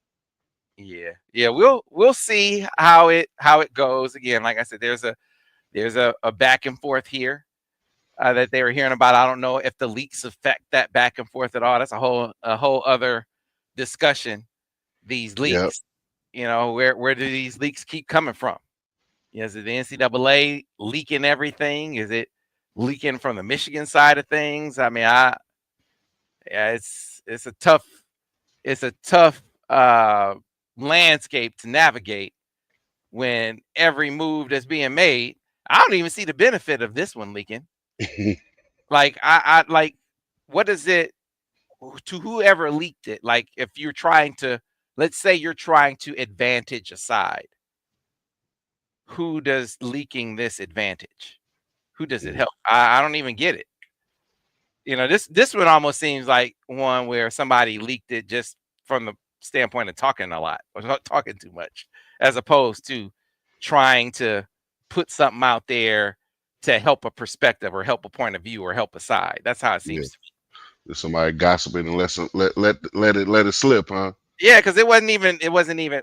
yeah, we'll see how it goes. Again, like I said, there's a back and forth here that they were hearing about. I don't know if the leaks affect that back and forth at all. That's a whole other discussion. These leaks, where do these leaks keep coming from? Is it the NCAA leaking everything? Is it leaking from the Michigan side of things? I mean, it's a tough landscape to navigate when every move that's being made. I don't even see the benefit of this one leaking. Like I like, what is it to whoever leaked it? Like, if you're trying to, let's say you're trying to advantage a side, who does leaking this advantage? Who does it help? I don't even get it. This one almost seems like one where somebody leaked it just from the standpoint of talking a lot or not talking too much, as opposed to trying to put something out there to help a perspective or help a point of view or help a side. That's how it seems to me. There's somebody gossiping and let it slip, huh? Yeah, because it wasn't even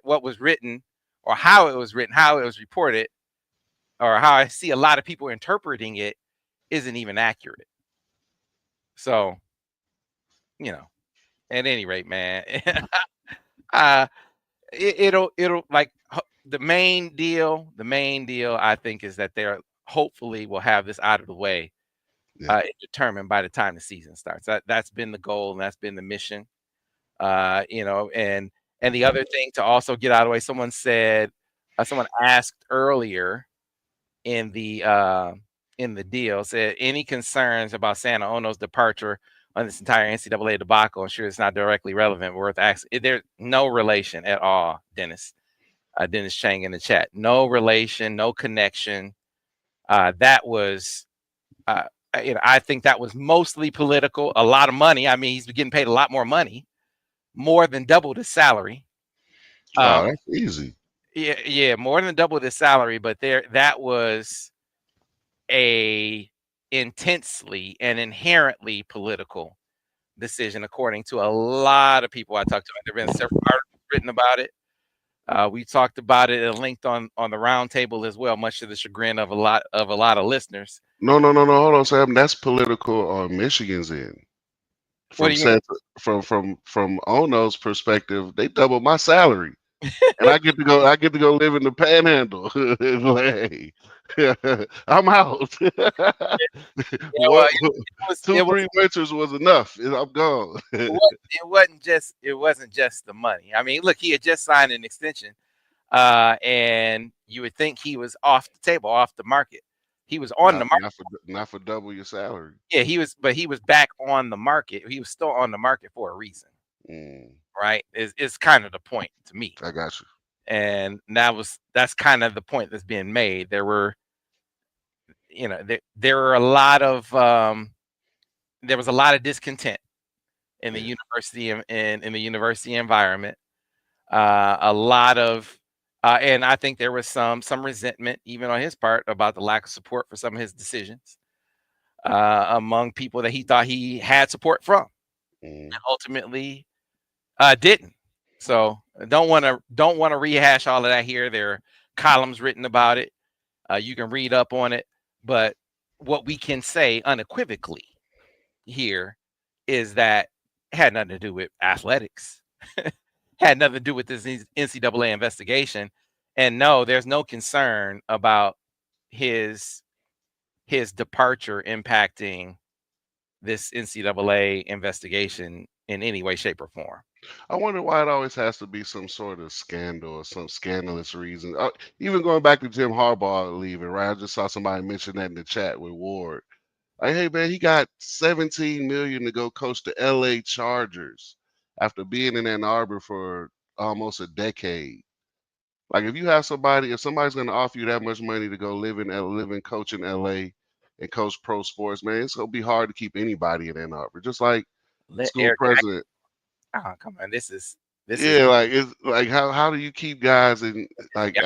what was written or how it was written, how it was reported, or how I see a lot of people interpreting it isn't even accurate. So, at any rate, man, it'll like the main deal I think is that they're hopefully will have this out of the way, determined by the time the season starts. That's been the goal, and that's been the mission. And the other thing to also get out of the way, someone asked earlier in the deal, said, any concerns about Santa Ono's departure on this entire NCAA debacle? I'm sure it's not directly relevant, worth asking. There's no relation at all, Dennis. Dennis Chang in the chat. No relation, no connection. That was, I think that was mostly political. A lot of money. I mean, he's getting paid a lot more money, more than doubled his salary. That's easy. Yeah, more than double the salary, but that was a intensely and inherently political decision, according to a lot of people I talked to. There have been several articles written about it. We talked about it and linked on the round table as well, much to the chagrin of a lot of listeners. No. Hold on, Sam. That's political on Michigan's end. What do you mean? From Ono's perspective, they doubled my salary. And I get to go live in the Panhandle. Hey, I'm out. 2-3 winters was enough. I'm gone. It wasn't just the money. I mean, look, he had just signed an extension, and you would think he was off the table, off the market. He was on the market, not for double your salary. Yeah, he was back on the market. He was still on the market for a reason. Right? It's kind of the point to me. I got you. And that's kind of the point that's being made. There were, there were a lot of there was a lot of discontent in the university in the university environment. A lot of and I think there was some resentment even on his part about the lack of support for some of his decisions among people that he thought he had support from, and ultimately didn't. So don't want to rehash all of that here. There are columns written about it. You can read up on it. But what we can say unequivocally here is that it had nothing to do with athletics. Had nothing to do with this NCAA investigation. And no, there's no concern about his departure impacting this NCAA investigation in any way, shape, or form. I wonder why it always has to be some sort of scandal or some scandalous reason. Even going back to Jim Harbaugh leaving, right? I just saw somebody mention that in the chat with Ward. Like, hey man, he got $17 million to go coach the LA Chargers after being in Ann Arbor for almost a decade. Like, if somebody's going to offer you that much money to go live and coach in LA and coach pro sports, man, it's going to be hard to keep anybody in Ann Arbor. Just like school president. oh, come on, this is like it's like how do you keep guys in like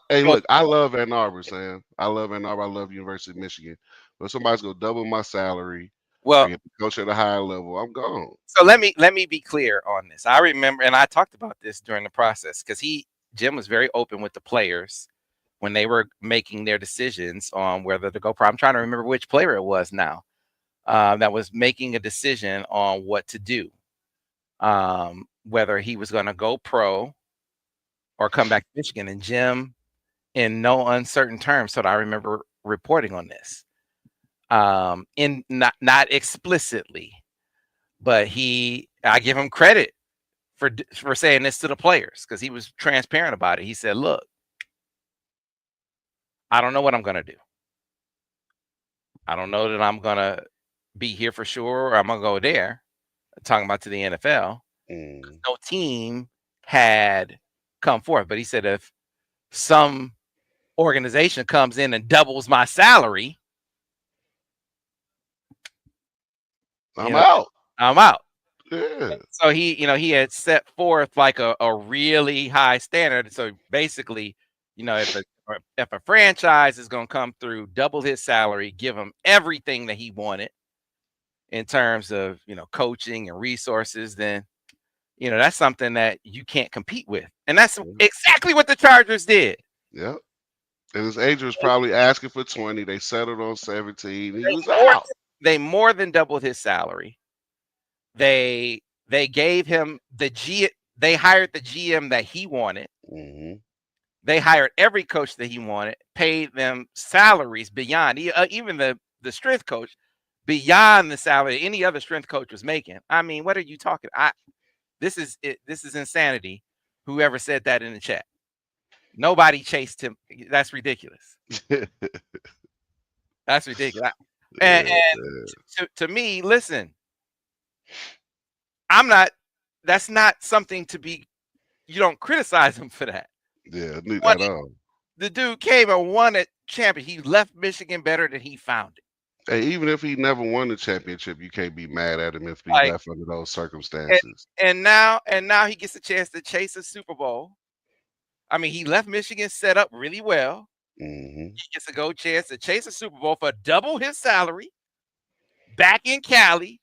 hey look, I love Ann Arbor, Sam. I love Ann Arbor. I love University of Michigan. But somebody's gonna double my salary. well. I get to coach at a higher level. I'm gone. So let me be clear on this. I remember, and I talked about this during the process because Jim was very open with the players when they were making their decisions on whether to go pro. I'm trying to remember which player it was now that was making a decision on what to do, whether he was going to go pro or come back to Michigan. And Jim, in no uncertain terms, so I remember reporting on this, in not explicitly. But I give him credit for saying this to the players because he was transparent about it. He said, look, I don't know what I'm going to do. I don't know that I'm going to be here for sure or I'm going to go there. Talking about to the NFL. No team had come forth. But he said, if some organization comes in and doubles my salary, I'm out. I'm out. Yeah. So he had set forth like a really high standard. So basically, if a franchise is going to come through, double his salary, give him everything that he wanted in terms of, coaching and resources, then, that's something that you can't compete with. And that's exactly what the Chargers did. Yep. And his agent was probably asking for 20. They settled on 17. He was out. They more than doubled his salary. They gave him they hired the GM that he wanted. They hired every coach that he wanted, paid them salaries beyond even the strength coach, beyond the salary any other strength coach was making. I mean, what are you talking? This is insanity. Whoever said that in the chat. Nobody chased him. That's ridiculous. That's ridiculous. And to me, listen, that's not something to be, you don't criticize him for that. Yeah, at all. The dude came and won a champion. He left Michigan better than he found it. Hey, even if he never won the championship, you can't be mad at him if he left under those circumstances. And now he gets a chance to chase a Super Bowl. I mean, he left Michigan set up really well. He gets a chance to chase a Super Bowl for double his salary back in Cali.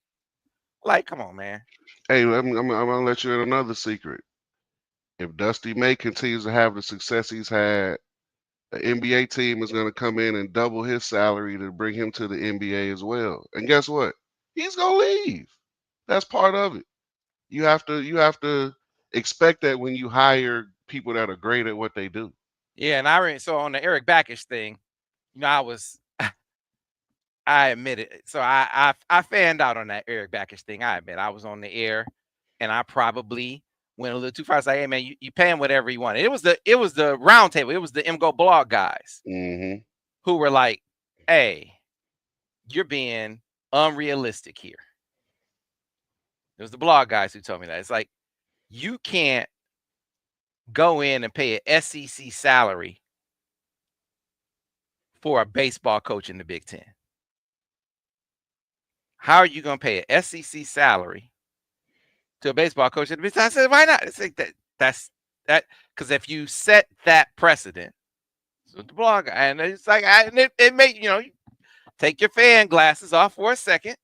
Like, come on, man. Hey, I'm gonna let you in another secret. If Dusty May continues to have the success he's had, the NBA team is going to come in and double his salary to bring him to the NBA as well. And guess what? He's going to leave. That's part of it. You have to expect that when you hire people that are great at what they do. Yeah, and so on the Eric Backish thing, I admit it. So I fanned out on that Eric Backish thing. I admit I was on the air, and I probably went a little too far. I was like, hey man, you pay him whatever you want. It was the round table. It was the MGO blog guys who were like, hey, you're being unrealistic here. It was the blog guys who told me that. It's like, you can't go in and pay an SEC salary for a baseball coach in the Big Ten. How are you going to pay an SEC salary to a baseball coach in the Big Ten? I said, why not? It's like that's because if you set that precedent, so the blog, and it's like, it made, you take your fan glasses off for a second.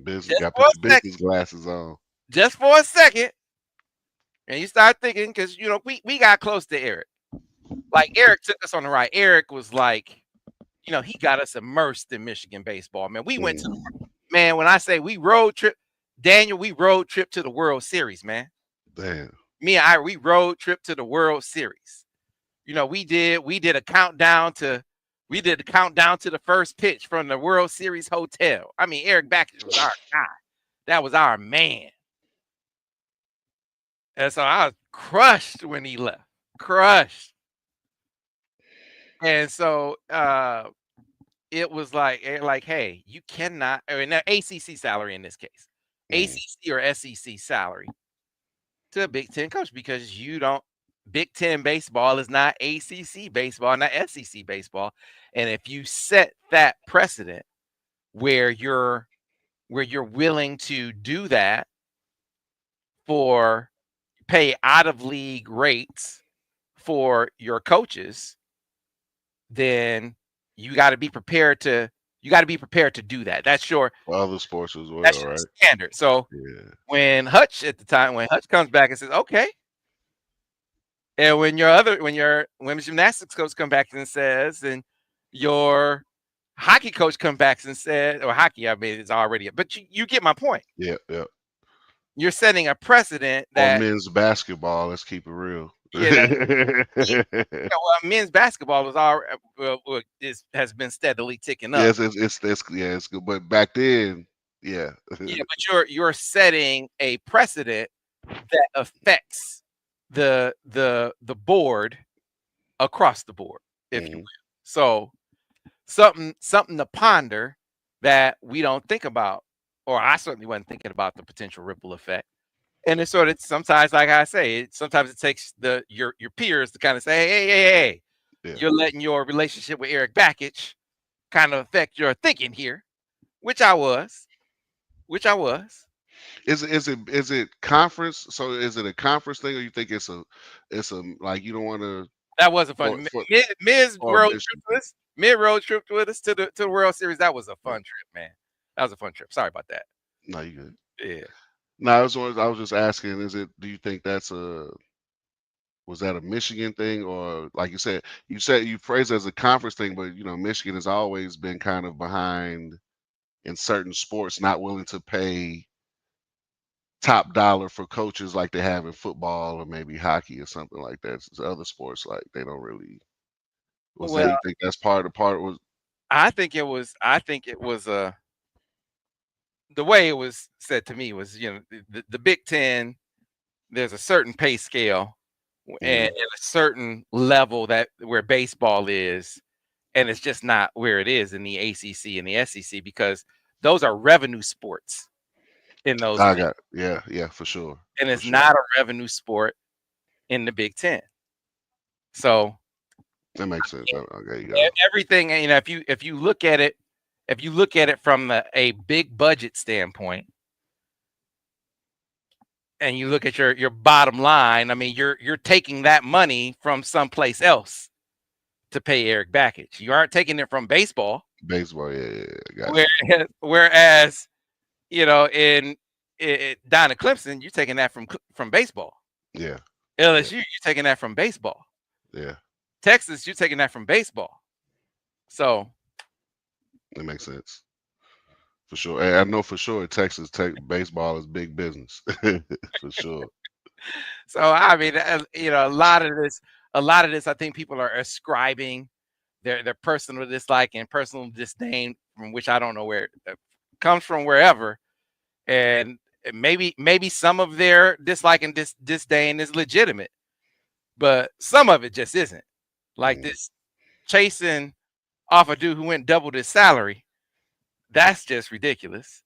Got to put the business glasses on. Just for a second. And you start thinking, because, we got close to Eric. Like, Eric took us on the ride. Eric was like, he got us immersed in Michigan baseball, man. We went to man, when I say we road trip, Daniel, we road trip to the World Series, man. Damn. Me and we road trip to the World Series. We did a countdown to the first pitch from the World Series hotel. I mean, Eric Backish was our guy. That was our man. And so I was crushed when he left. Crushed. And so it was like, hey, you cannot, or the ACC salary in this case, ACC or SEC salary to a Big Ten coach, because Big Ten baseball is not ACC baseball, not SEC baseball. And if you set that precedent where you're willing to do that pay out of league rates for your coaches, then you got to be prepared to do that. That's your Other sports as well, right? standard. So Yeah. when Hutch comes back and says, okay, and when your women's gymnastics coach comes back and says, and your hockey coach comes back and said, or hockey, I mean, it's already, but you get my point. Yeah, yeah. You're setting a precedent Or that men's basketball. Let's keep it real. men's basketball has been steadily ticking up. Yes, it's good. But back then, yeah. Yeah, but you're setting a precedent that affects the board across the board, if you will. So something to ponder that we don't think about, or I certainly wasn't thinking about the potential ripple effect. And it's sort of sometimes, like I say, sometimes it takes your peers to kind of say, hey, Yeah. you're letting your relationship with Eric Bakich kind of affect your thinking here, which I was. Is it conference? So is it a conference thing, or you think it's a like you don't want to? That wasn't fun. Mid road trip with us to the World Series. That was a fun trip, man. That was a fun trip. Sorry about that. No, you good. Yeah. No, I was just asking. Do you think was that a Michigan thing, or like you said you phrase it as a conference thing, but Michigan has always been kind of behind in certain sports, not willing to pay top dollar for coaches like they have in football or maybe hockey or something like that. It's other sports like they don't really. That you think that's part was? I think it was the way it was said to me was, the Big Ten, there's a certain pay scale and a certain level where baseball is, and it's just not where it is in the ACC and the SEC, because those are revenue sports in those. Yeah, for sure. And it's not a revenue sport in the Big Ten. So that makes sense. Okay, everything, if you look at it from a big budget standpoint, and you look at your bottom line, I mean, you're taking that money from someplace else to pay Eric Bakich. You aren't taking it from baseball. Baseball, yeah. Whereas, in down at Clemson, you're taking that from baseball. Yeah. LSU, you're taking that from baseball. Yeah. Texas, you're taking that from baseball. So that makes sense. For sure. And I know for sure Texas baseball is big business. For sure. So I mean, a lot of this I think people are ascribing their personal dislike and personal disdain, from which I don't know where it comes from, wherever. And maybe some of their dislike and disdain is legitimate, but some of it just isn't. Like this chasing off a dude who went doubled his salary. That's just ridiculous.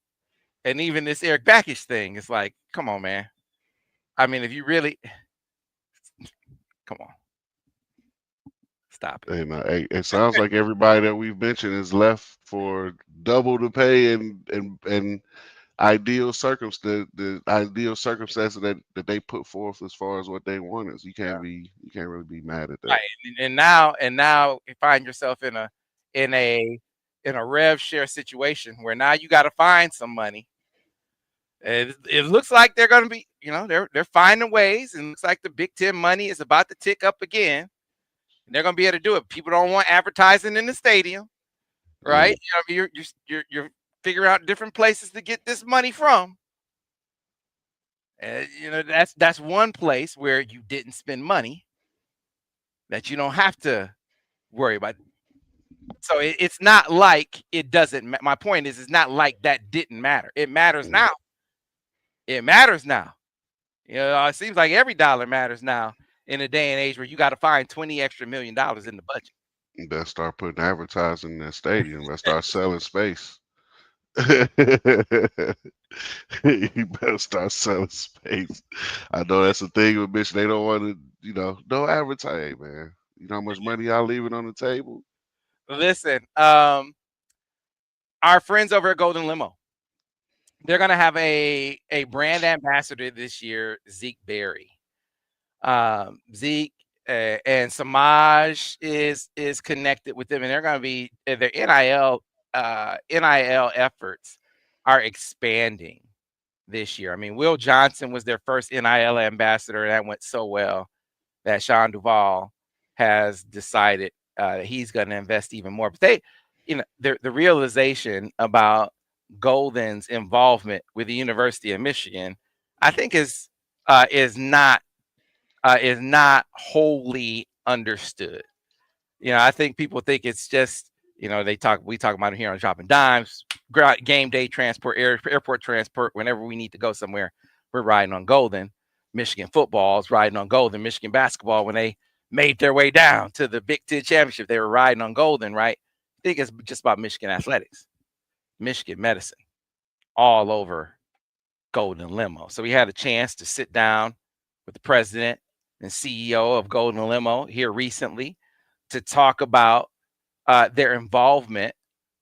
And even this Eric Bakich thing is like, come on, man. I mean, if you really, come on, stop it. Hey, it sounds like everybody that we've mentioned is left for double the pay and ideal circumstances that they put forth as far as what they wanted. So you can't really be mad at that. Right. And now you find yourself in a rev share situation where now you got to find some money. It looks like they're going to be, they're finding ways, and it looks like the Big Ten money is about to tick up again. And they're going to be able to do it. People don't want advertising in the stadium, right? You're figuring out different places to get this money from. And that's one place where you didn't spend money that you don't have to worry about. So it's not like it doesn't. My point is, it's not like that didn't matter. It matters now. It matters now. It seems like every dollar matters now in a day and age where you got to find $20 extra million in the budget. You better start putting advertising in that stadium. Better start selling space. You better start selling space. I know that's the thing with Michigan. They don't want to, don't advertise, man. You know how much money y'all leaving on the table? Listen, our friends over at Golden Limo, they're going to have a brand ambassador this year, Zeke Berry. Zeke and Semaj is connected with them, and they're going to be their NIL efforts are expanding this year. I mean, Will Johnson was their first NIL ambassador, and that went so well that Sean Duval has decided that he's going to invest even more. But they, the realization about Golden's involvement with the University of Michigan, I think is not wholly understood. I think people think it's just, we talk about it here on Dropping Dimes, game day transport, airport transport. Whenever we need to go somewhere, we're riding on Golden. Michigan football is riding on Golden. Michigan basketball, when they made their way down to the Big Ten championship, they were riding on Golden, right? I think it's just about Michigan athletics, Michigan medicine, all over Golden Limo. So we had a chance to sit down with the president and CEO of Golden Limo here recently to talk about their involvement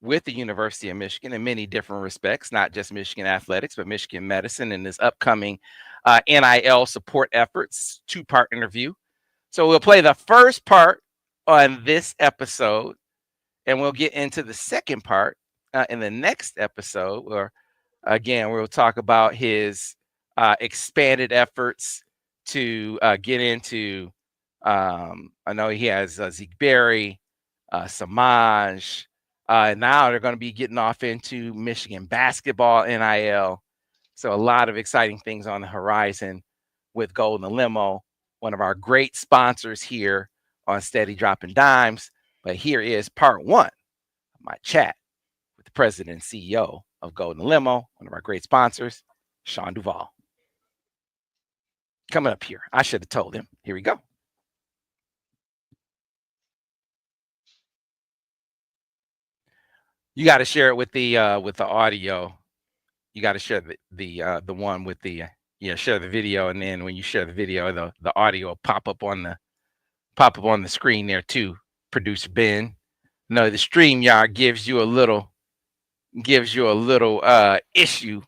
with the University of Michigan in many different respects, not just Michigan athletics, but Michigan medicine and this upcoming NIL support efforts, two-part interview. So we'll play the first part on this episode, and we'll get into the second part in the next episode, or again, we'll talk about his expanded efforts to get into, I know he has Zeke Berry, Semaj, and now they're going to be getting off into Michigan basketball NIL. So a lot of exciting things on the horizon with Golden Limo, one of our great sponsors here on Steady Droppin Dimes. But here is part one of my chat with the president and CEO of Golden Limo, one of our great sponsors, Sean Duval. Coming up here. I should have told him. Here we go. You got to share it with the audio. You got to share the one with the share the video, and then when you share the video, the audio will pop up on the screen there too. Producer Ben. No, the StreamYard gives you a little issue.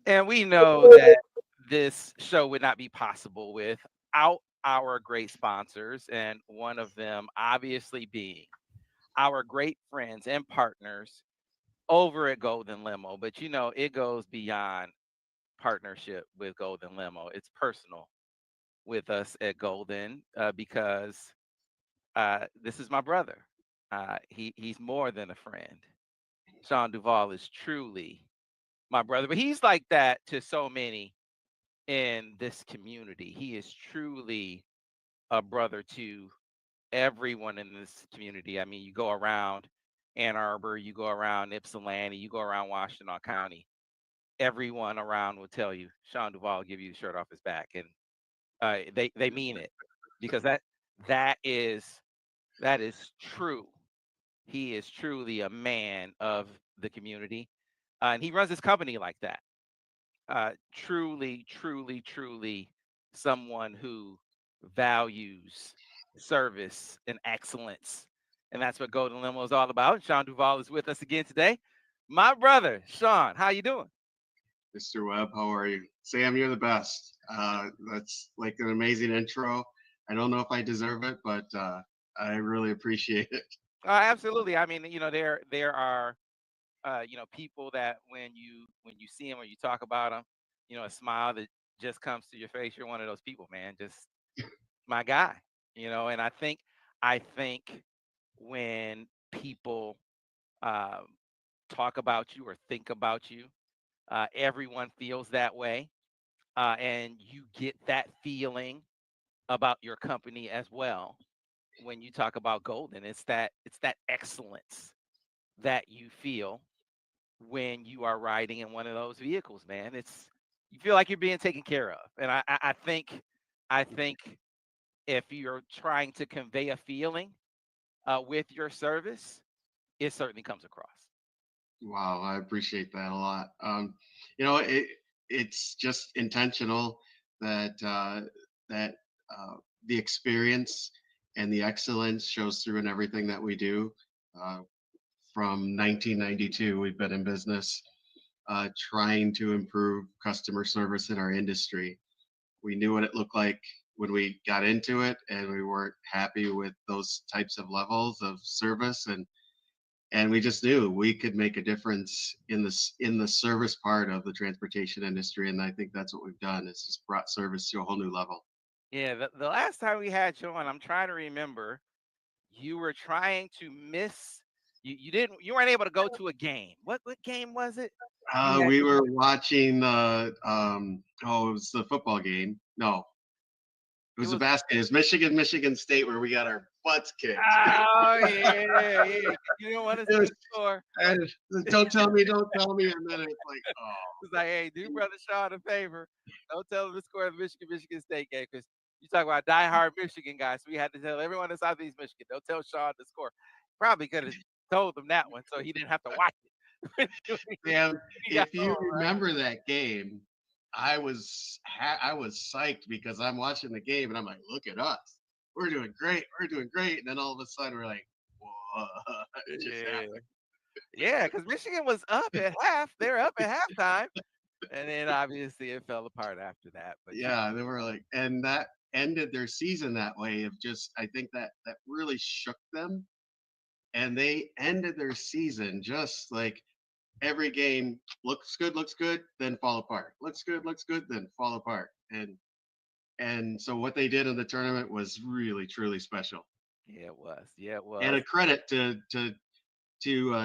And we know that this show would not be possible without our great sponsors, and one of them obviously being our great friends and partners over at Golden Limo. But it goes beyond partnership with Golden Limo. It's personal with us at Golden because this is my brother. He's more than a friend. Sean Duval is truly my brother, but he's like that to so many in this community. He is truly a brother to everyone in this community. I mean, you go around Ann Arbor, you go around Ypsilanti, you go around Washington County, everyone around will tell you Sean Duval will give you the shirt off his back, and they mean it, because that is true. He is truly a man of the community, and he runs his company like that. Truly, truly, truly someone who values service and excellence. And that's what Golden Limo is all about. Sean Duval is with us again today. My brother, Sean, how you doing? Mr. Webb, how are you? Sam, you're the best. That's like an amazing intro. I don't know if I deserve it, but I really appreciate it. Absolutely. I mean, there are people that when you see them or you talk about them, a smile that just comes to your face. You're one of those people, man. Just my guy. And I think when people talk about you or think about you, everyone feels that way, and you get that feeling about your company as well. When you talk about Golden, it's that excellence that you feel when you are riding in one of those vehicles, man. You feel like you're being taken care of. And I think if you're trying to convey a feeling with your service, it certainly comes across. Wow, I appreciate that a lot. It's just intentional that the experience and the excellence shows through in everything that we do. from 1992. We've been in business, trying to improve customer service in our industry. We knew what it looked like when we got into it, and we weren't happy with those types of levels of service, and we just knew we could make a difference in the service part of the transportation industry. And I think that's what we've done, is just brought service to a whole new level. Yeah, the last time we had you on, I'm trying to remember, you were trying to miss. You weren't able to go to a game. What game was it? You had We were watching it was the football game. No, it it was a was. basket. It was Michigan State, where we got our butts kicked. Oh yeah. You didn't want to It see was, the score. and don't tell me, don't tell me. And then it's like, It's like, hey, do brother Sean a favor. Don't tell him the score of the Michigan State game, because you talk about diehard Michigan guys. So we had to tell everyone in Southeast Michigan, don't tell Sean the score. Probably could have told them that one, so he didn't have to watch it. Sam, He got if you home, right? remember that game, I was psyched, because I'm watching the game and I'm like, look at us, we're doing great, and then all of a sudden we're like, whoa, it just Yeah, happened. yeah, because Michigan was up at half. They're up at halftime, and then obviously it fell apart after that. But Yeah, they were like, and that ended their season that way, of just, I think that really shook them, and they ended their season just like, every game looks good, then fall apart. Looks good, then fall apart. And so what they did in the tournament was really truly special. yeah, it was. Yeah, it And was. a credit to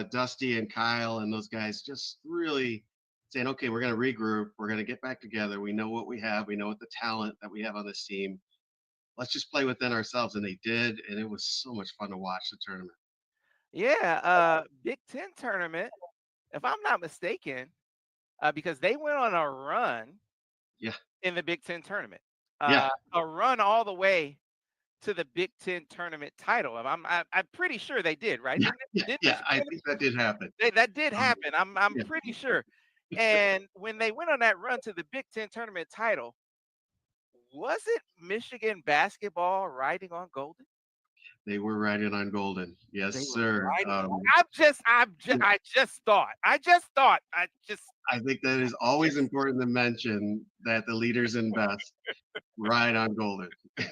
Dusty and Kyle and those guys, just really saying, okay, we're going to regroup, we're going to get back together. We know what we have, we know what the talent that we have on this team. Let's just play within ourselves, and they did, and it was so much fun to watch the tournament. Yeah, Big Ten tournament, if I'm not mistaken, because they went on a run Yeah, in the Big Ten tournament, yeah, a run all the way to the Big Ten tournament title. I'm pretty sure they did, right? yeah, yeah, Didn't yeah. I Michigan? think that did happen. That did Um, happen. I'm yeah. pretty sure. And when they went on that run to the Big Ten tournament title, was it Michigan basketball riding on golden? They were riding on golden. Yes, They were sir. riding. I just. I think that is always important to mention, that the leaders in best ride on golden. Um,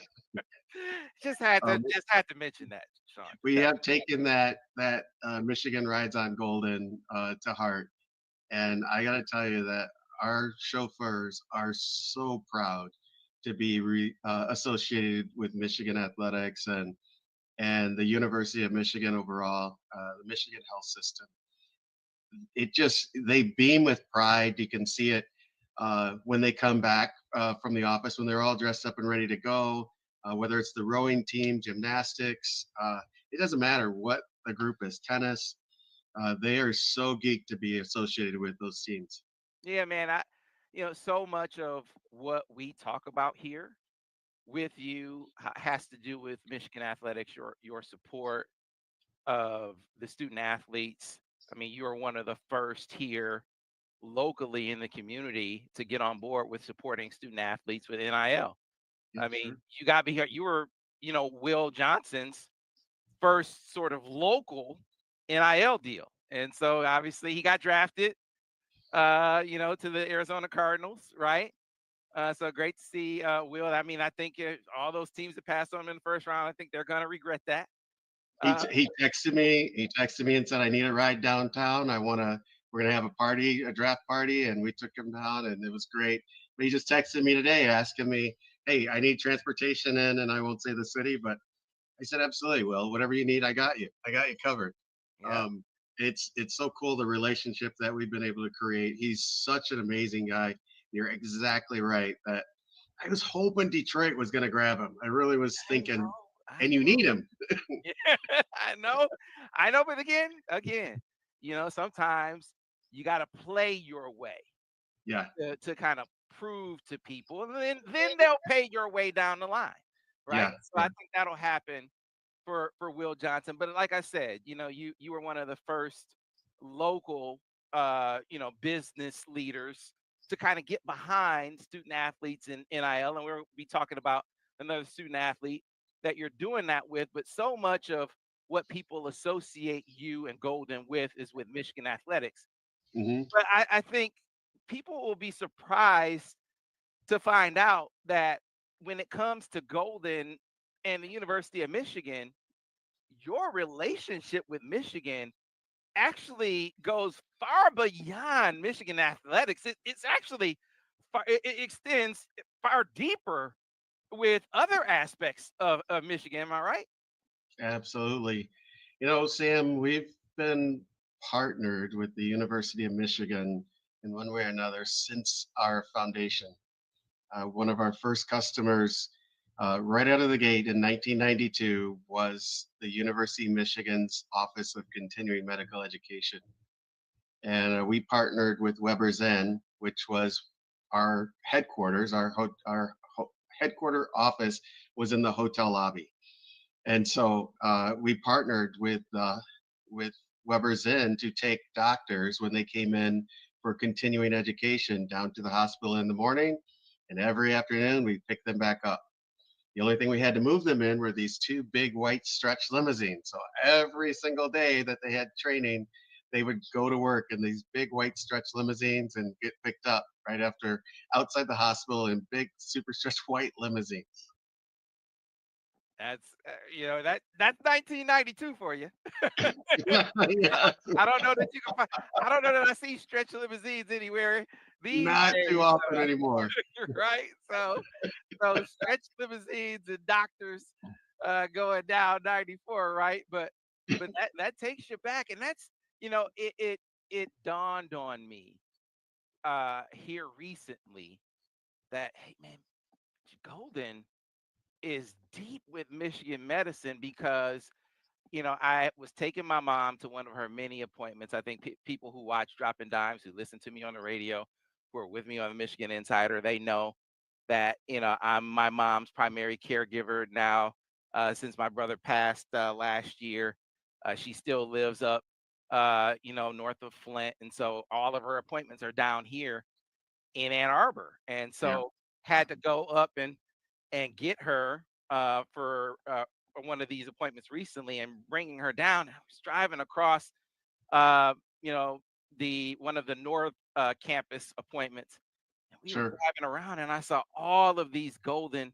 Just had to mention that, Sean. we have taken that Michigan rides on golden to heart, and I got to tell you that our chauffeurs are so proud to be associated with Michigan athletics, and the University of Michigan overall, the Michigan health system. They beam with pride. You can see it when they come back from the office, when they're all dressed up and ready to go, whether it's the rowing team, gymnastics, it doesn't matter what the group is, tennis. They are so geeked to be associated with those teams. Yeah, man. So much of what we talk about here with you has to do with Michigan athletics, your support of the student athletes. I mean, you are one of the first here locally in the community to get on board with supporting student athletes with NIL. Yeah, I mean, sure. you got to be here. You were, Will Johnson's first sort of local NIL deal. And so obviously he got drafted, to the Arizona Cardinals, right? So great to see Will. I mean, I think all those teams that passed on him in the first round, I think they're going to regret that. He texted me. He texted me and said, "I need a ride downtown. We're gonna have a party, a draft party," and we took him down, and it was great. But he just texted me today asking me, "Hey, I need transportation in," and I won't say the city, but I said, "Absolutely, Will. Whatever you need, I got you. I got you covered." Yeah. Um, it's so cool, the relationship that we've been able to create. He's such an amazing guy. You're exactly right. That I was hoping Detroit was going to grab him. I really was I thinking, know. I and you know. need him. Yeah, I know, but again, sometimes you got to play your way Yeah, to kind of prove to people, and then they'll pay your way down the line, right? yeah, So I think that'll happen for Will Johnson. But like I said, you were one of the first local business leaders to kind of get behind student athletes in NIL, and we'll be talking about another student athlete that you're doing that with. But so much of what people associate you and Golden with is with Michigan athletics. Hmm. But I think people will be surprised to find out that when it comes to Golden and the University of Michigan, your relationship with Michigan actually goes far beyond Michigan athletics. It's actually it extends far deeper with other aspects of Michigan. Am I right? Absolutely. You know, Sam, we've been partnered with the University of Michigan in one way or another since our foundation. One of our first customers, right out of the gate in 1992, was the University of Michigan's Office of Continuing Medical Education. And we partnered with Weber's Inn, which was our headquarters. Our headquarter office was in the hotel lobby. And so we partnered with Weber's Inn to take doctors when they came in for continuing education down to the hospital in the morning, and every afternoon we picked them back up. The only thing we had to move them in were these two big white stretch limousines. So every single day that they had training, they would go to work in these big white stretch limousines and get picked up right after outside the hospital in big super stretch white limousines. That's that's 1992 for you. Yeah, I don't know that you can find. I don't know that I see stretch limousines anywhere these not too days. often anymore. Right? So stretch limousines and doctors going down 94, right? But that takes you back, and that's it dawned on me here recently that hey man, Golden is deep with Michigan medicine because I was taking my mom to one of her many appointments. I think people who watch Dropping Dimes, who listen to me on the radio, who are with me on the Michigan Insider, they know that I'm my mom's primary caregiver now. Since my brother passed last year, she still lives up, north of Flint, and so all of her appointments are down here in Ann Arbor, and Yeah, so had to go up and get her for one of these appointments recently and bringing her down. I was driving across, uh, you know, the one of the North campus appointments, and we were sure. driving around, and I saw all of these Golden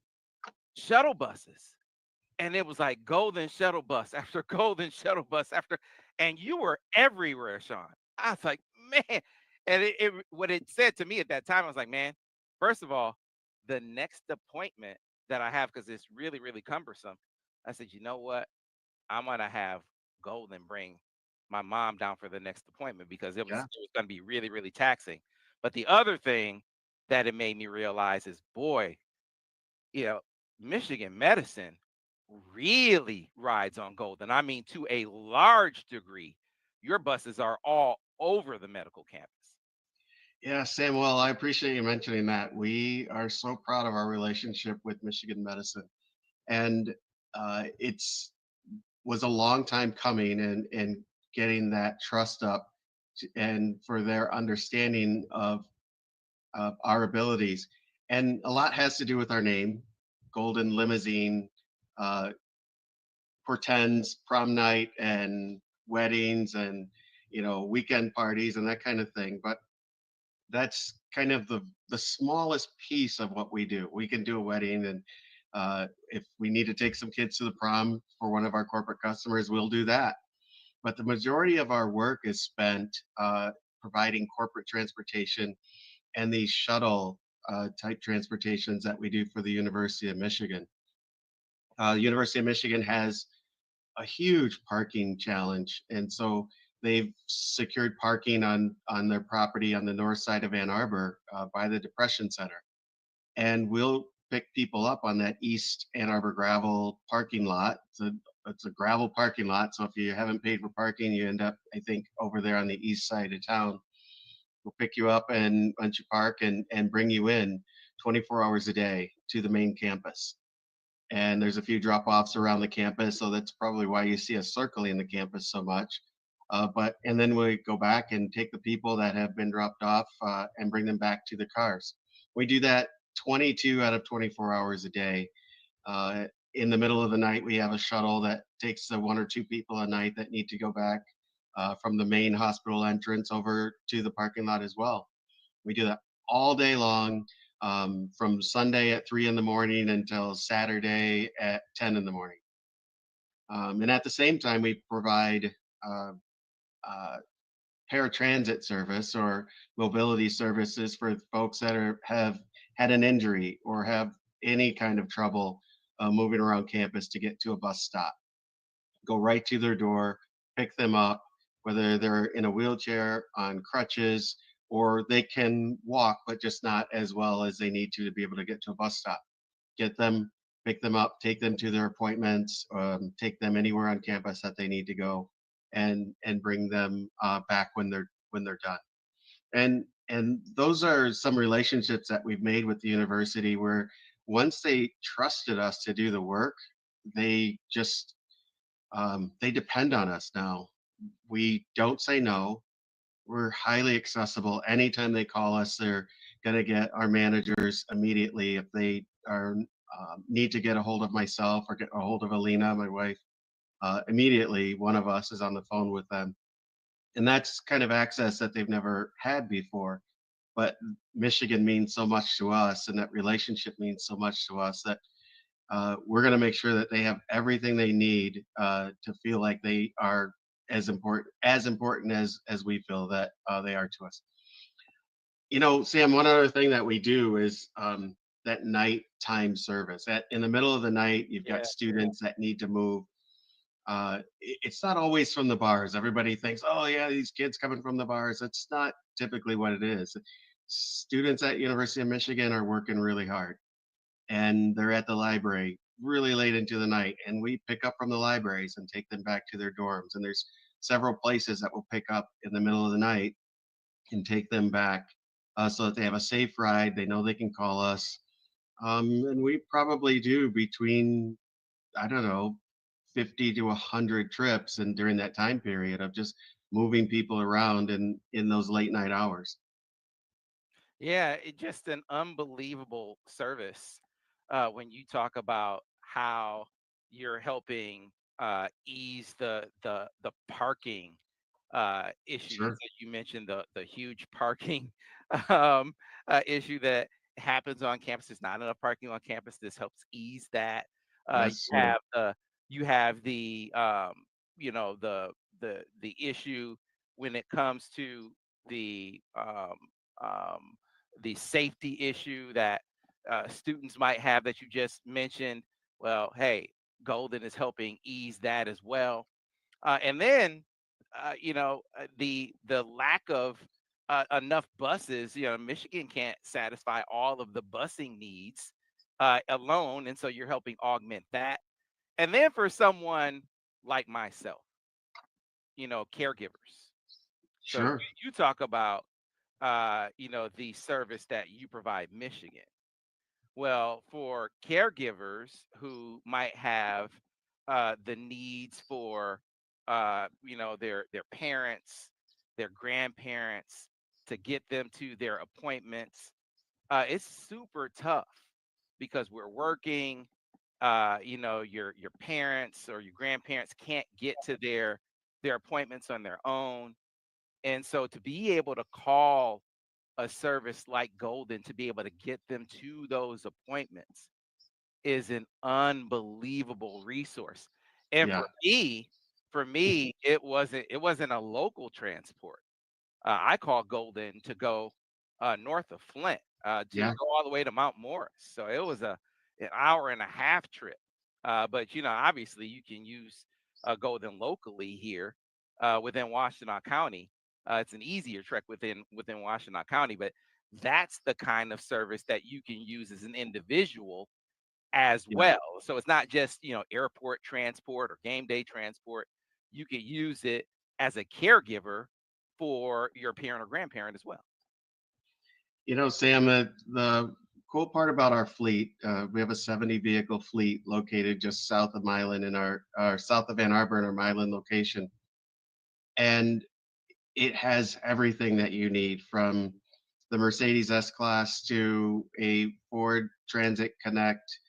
shuttle buses, and it was like Golden shuttle bus after Golden shuttle bus after, and you were everywhere, Sean. I was like, man, and what it said to me at that time, I was like, man, first of all, the next appointment that I have, because it's really, really cumbersome. I said, you know what? I'm gonna have Golden bring my mom down for the next appointment because Yeah. it was gonna be really, really taxing. But the other thing that it made me realize is, boy, you know, Michigan medicine really rides on Golden. I mean, to a large degree, your buses are all over the medical campus. Yeah, Samuel, I appreciate you mentioning that. We are so proud of our relationship with Michigan Medicine, and it's was a long time coming, and getting that trust up, and for their understanding of our abilities. And a lot has to do with our name, Golden Limousine, uh, portends prom night and weddings and weekend parties and that kind of thing. But that's kind of the smallest piece of what we do. We can do a wedding, and if we need to take some kids to the prom for one of our corporate customers, we'll do that. But the majority of our work is spent providing corporate transportation and these shuttle type transportations that we do for the University of Michigan. The University of Michigan has a huge parking challenge, and so they've secured parking on their property on the north side of Ann Arbor by the Depression Center, and we'll pick people up on that East Ann Arbor gravel parking lot. It's a gravel parking lot, so if you haven't paid for parking, you end up, I think, over there on the east side of town. We'll pick you up and once you park and bring you in 24 hours a day to the main campus. And there's a few drop offs around the campus, so that's probably why you see us circling the campus so much. But and then we go back and take the people that have been dropped off and bring them back to the cars. We do that 22 out of 24 hours a day. In the middle of the night, we have a shuttle that takes the 1 or 2 people a night that need to go back from the main hospital entrance over to the parking lot as well. We do that all day long, from Sunday at 3 in the morning until Saturday at 10 in the morning. And at the same time, we provide uh, uh, paratransit service or mobility services for folks that have had an injury or have any kind of trouble moving around campus to get to a bus stop. Go right to their door, pick them up, whether they're in a wheelchair, on crutches, or they can walk, but just not as well as they need to be able to get to a bus stop. Get them, pick them up, take them to their appointments, take them anywhere on campus that they need to go, and bring them back when they're done. And those are some relationships that we've made with the university where once they trusted us to do the work, they just they depend on us now. We don't say no. We're highly accessible. Anytime they call us, they're going to get our managers immediately. If they are need to get a hold of myself or get a hold of Alina, my wife, immediately one of us is on the phone with them. And that's kind of access that they've never had before. But Michigan means so much to us, and that relationship means so much to us that we're going to make sure that they have everything they need to feel like they are as important as we feel that they are to us. You know, Sam, one other thing that we do is that nighttime service. At in the middle of the night, you've got Yeah. students that need to move. It's not always from the bars. Everybody thinks, oh yeah, these kids coming from the bars. That's not typically what it is. Students at University of Michigan are working really hard, and they're at the library really late into the night, and we pick up from the libraries and take them back to their dorms. And there's several places that will pick up in the middle of the night and take them back so that they have a safe ride. They know they can call us. And we probably do between, I don't know, 50 to 100 trips and during that time period of just moving people around in those late night hours. Yeah, it just an unbelievable service when you talk about how you're helping ease the parking issues Sure. that you mentioned, the huge parking issue that happens on campus. There's not enough parking on campus. This helps ease that. You Yes, sir. have the the issue when it comes to the um, the safety issue that students might have that you just mentioned. Well, hey, Golden is helping ease that as well. And then, the lack of enough buses. Michigan can't satisfy all of the busing needs alone, and so you're helping augment that. And then for someone like myself, caregivers. So Sure. you talk about the service that you provide Michigan. Well, for caregivers who might have the needs for their parents, their grandparents to get them to their appointments, it's super tough because we're working. Your parents or your grandparents can't get to their appointments on their own, and so to be able to call a service like Golden to be able to get them to those appointments is an unbelievable resource. And Yeah. for me, it wasn't a local transport. I called Golden to go north of Flint to Yeah. go all the way to Mount Morris. So it was an hour and a half trip. But obviously you can use Golden locally here within Washtenaw County. It's an easier trek within Washtenaw County, but that's the kind of service that you can use as an individual as Yeah. well. So it's not just airport transport or game day transport. You can use it as a caregiver for your parent or grandparent as well. You know, Sam, the cool part about our fleet, we have a 70 vehicle fleet located just south of Milan in our south of Ann Arbor in our Milan location. And it has everything that you need from the Mercedes S Class to a Ford Transit Connect,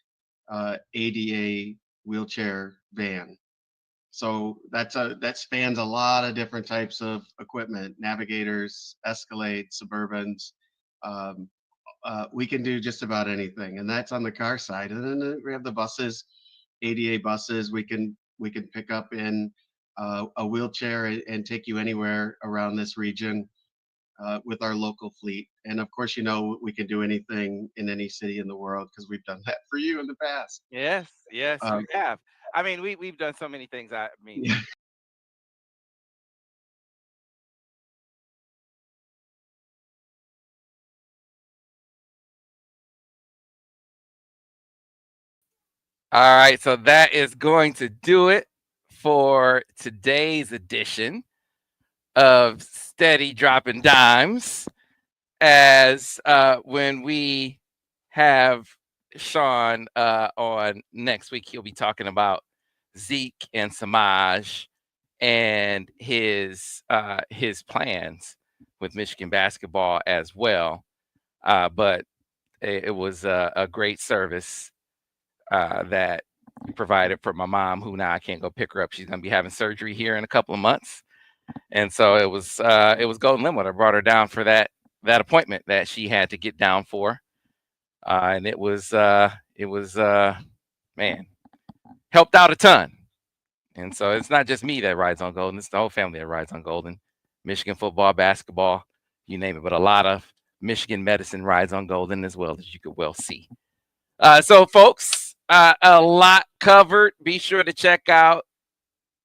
ADA wheelchair van. So that spans a lot of different types of equipment: navigators, Escalades, Suburbans. Um, we can do just about anything, and that's on the car side. And then we have the buses, ADA buses. We can pick up in a wheelchair and take you anywhere around this region with our local fleet. And of course, we can do anything in any city in the world because we've done that for you in the past. Yes, yes, you Um, have. I mean, we've done so many things. I mean, yeah. all right, so that is going to do it for today's edition of Steady Dropping Dimes. As when we have Sean on next week, he'll be talking about Zeke and Semaj and his plans with Michigan basketball as well. But it was a great service that provided for my mom, who now I can't go pick her up. She's going to be having surgery here in a couple of months, and so it was Golden Limo that brought her down for that appointment that she had to get down for, and it was man, helped out a ton. And so it's not just me that rides on Golden; it's the whole family that rides on Golden. Michigan football, basketball, you name it. But a lot of Michigan medicine rides on Golden as well, as you could well see. So, folks, a lot covered. Be sure to check out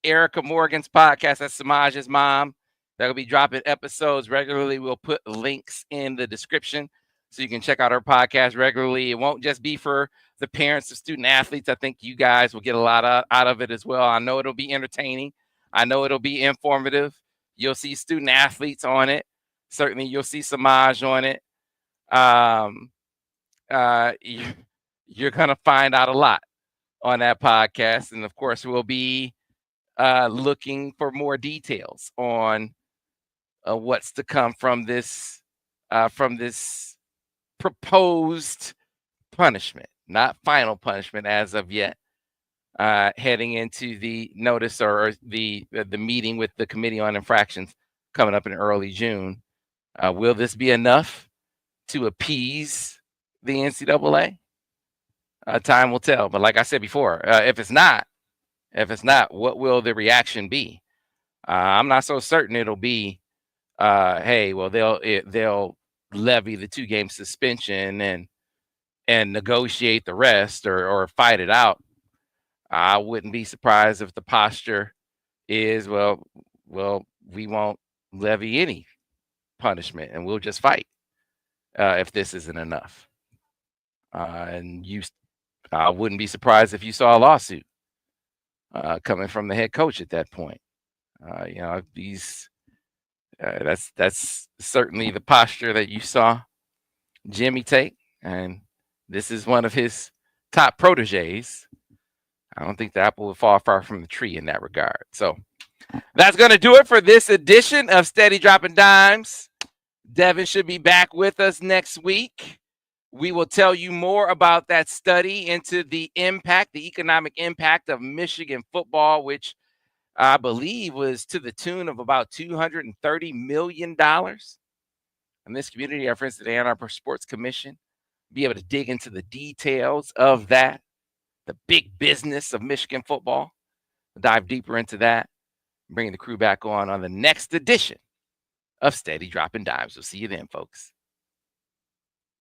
Erika Morgan's podcast. That's Semaj's mom. That'll be dropping episodes regularly. We'll put links in the description so you can check out our podcast regularly. It won't just be for the parents of student athletes. I think you guys will get a lot out of it as well. I know it'll be entertaining. I know it'll be informative. You'll see student athletes on it. Certainly, you'll see Semaj on it. You're going to find out a lot on that podcast. And, of course, we'll be looking for more details on what's to come from this proposed punishment, not final punishment as of yet, heading into the notice or the meeting with the Committee on Infractions coming up in early June. Will this be enough to appease the NCAA? Time will tell. But like I said before, if it's not, what will the reaction be? I'm not so certain it'll be, hey, well, they'll levy the 2-game suspension and negotiate the rest or fight it out. I wouldn't be surprised if the posture is, well, we won't levy any punishment and we'll just fight if this isn't enough. And I wouldn't be surprised if you saw a lawsuit coming from the head coach at that point. That's certainly the posture that you saw Jimmy take, and this is one of his top proteges. I don't think the apple will fall far from the tree in that regard. So that's going to do it for this edition of Steady Droppin Dimes. Devin should be back with us next week. We will tell you more about that study into the economic impact of Michigan football, which I believe was to the tune of about $230 million. And this community, our friends at the Ann Arbor Sports Commission, be able to dig into the details of that, the big business of Michigan football. We'll dive deeper into that, bringing the crew back on the next edition of Steady Droppin Dimes. We'll see you then, folks.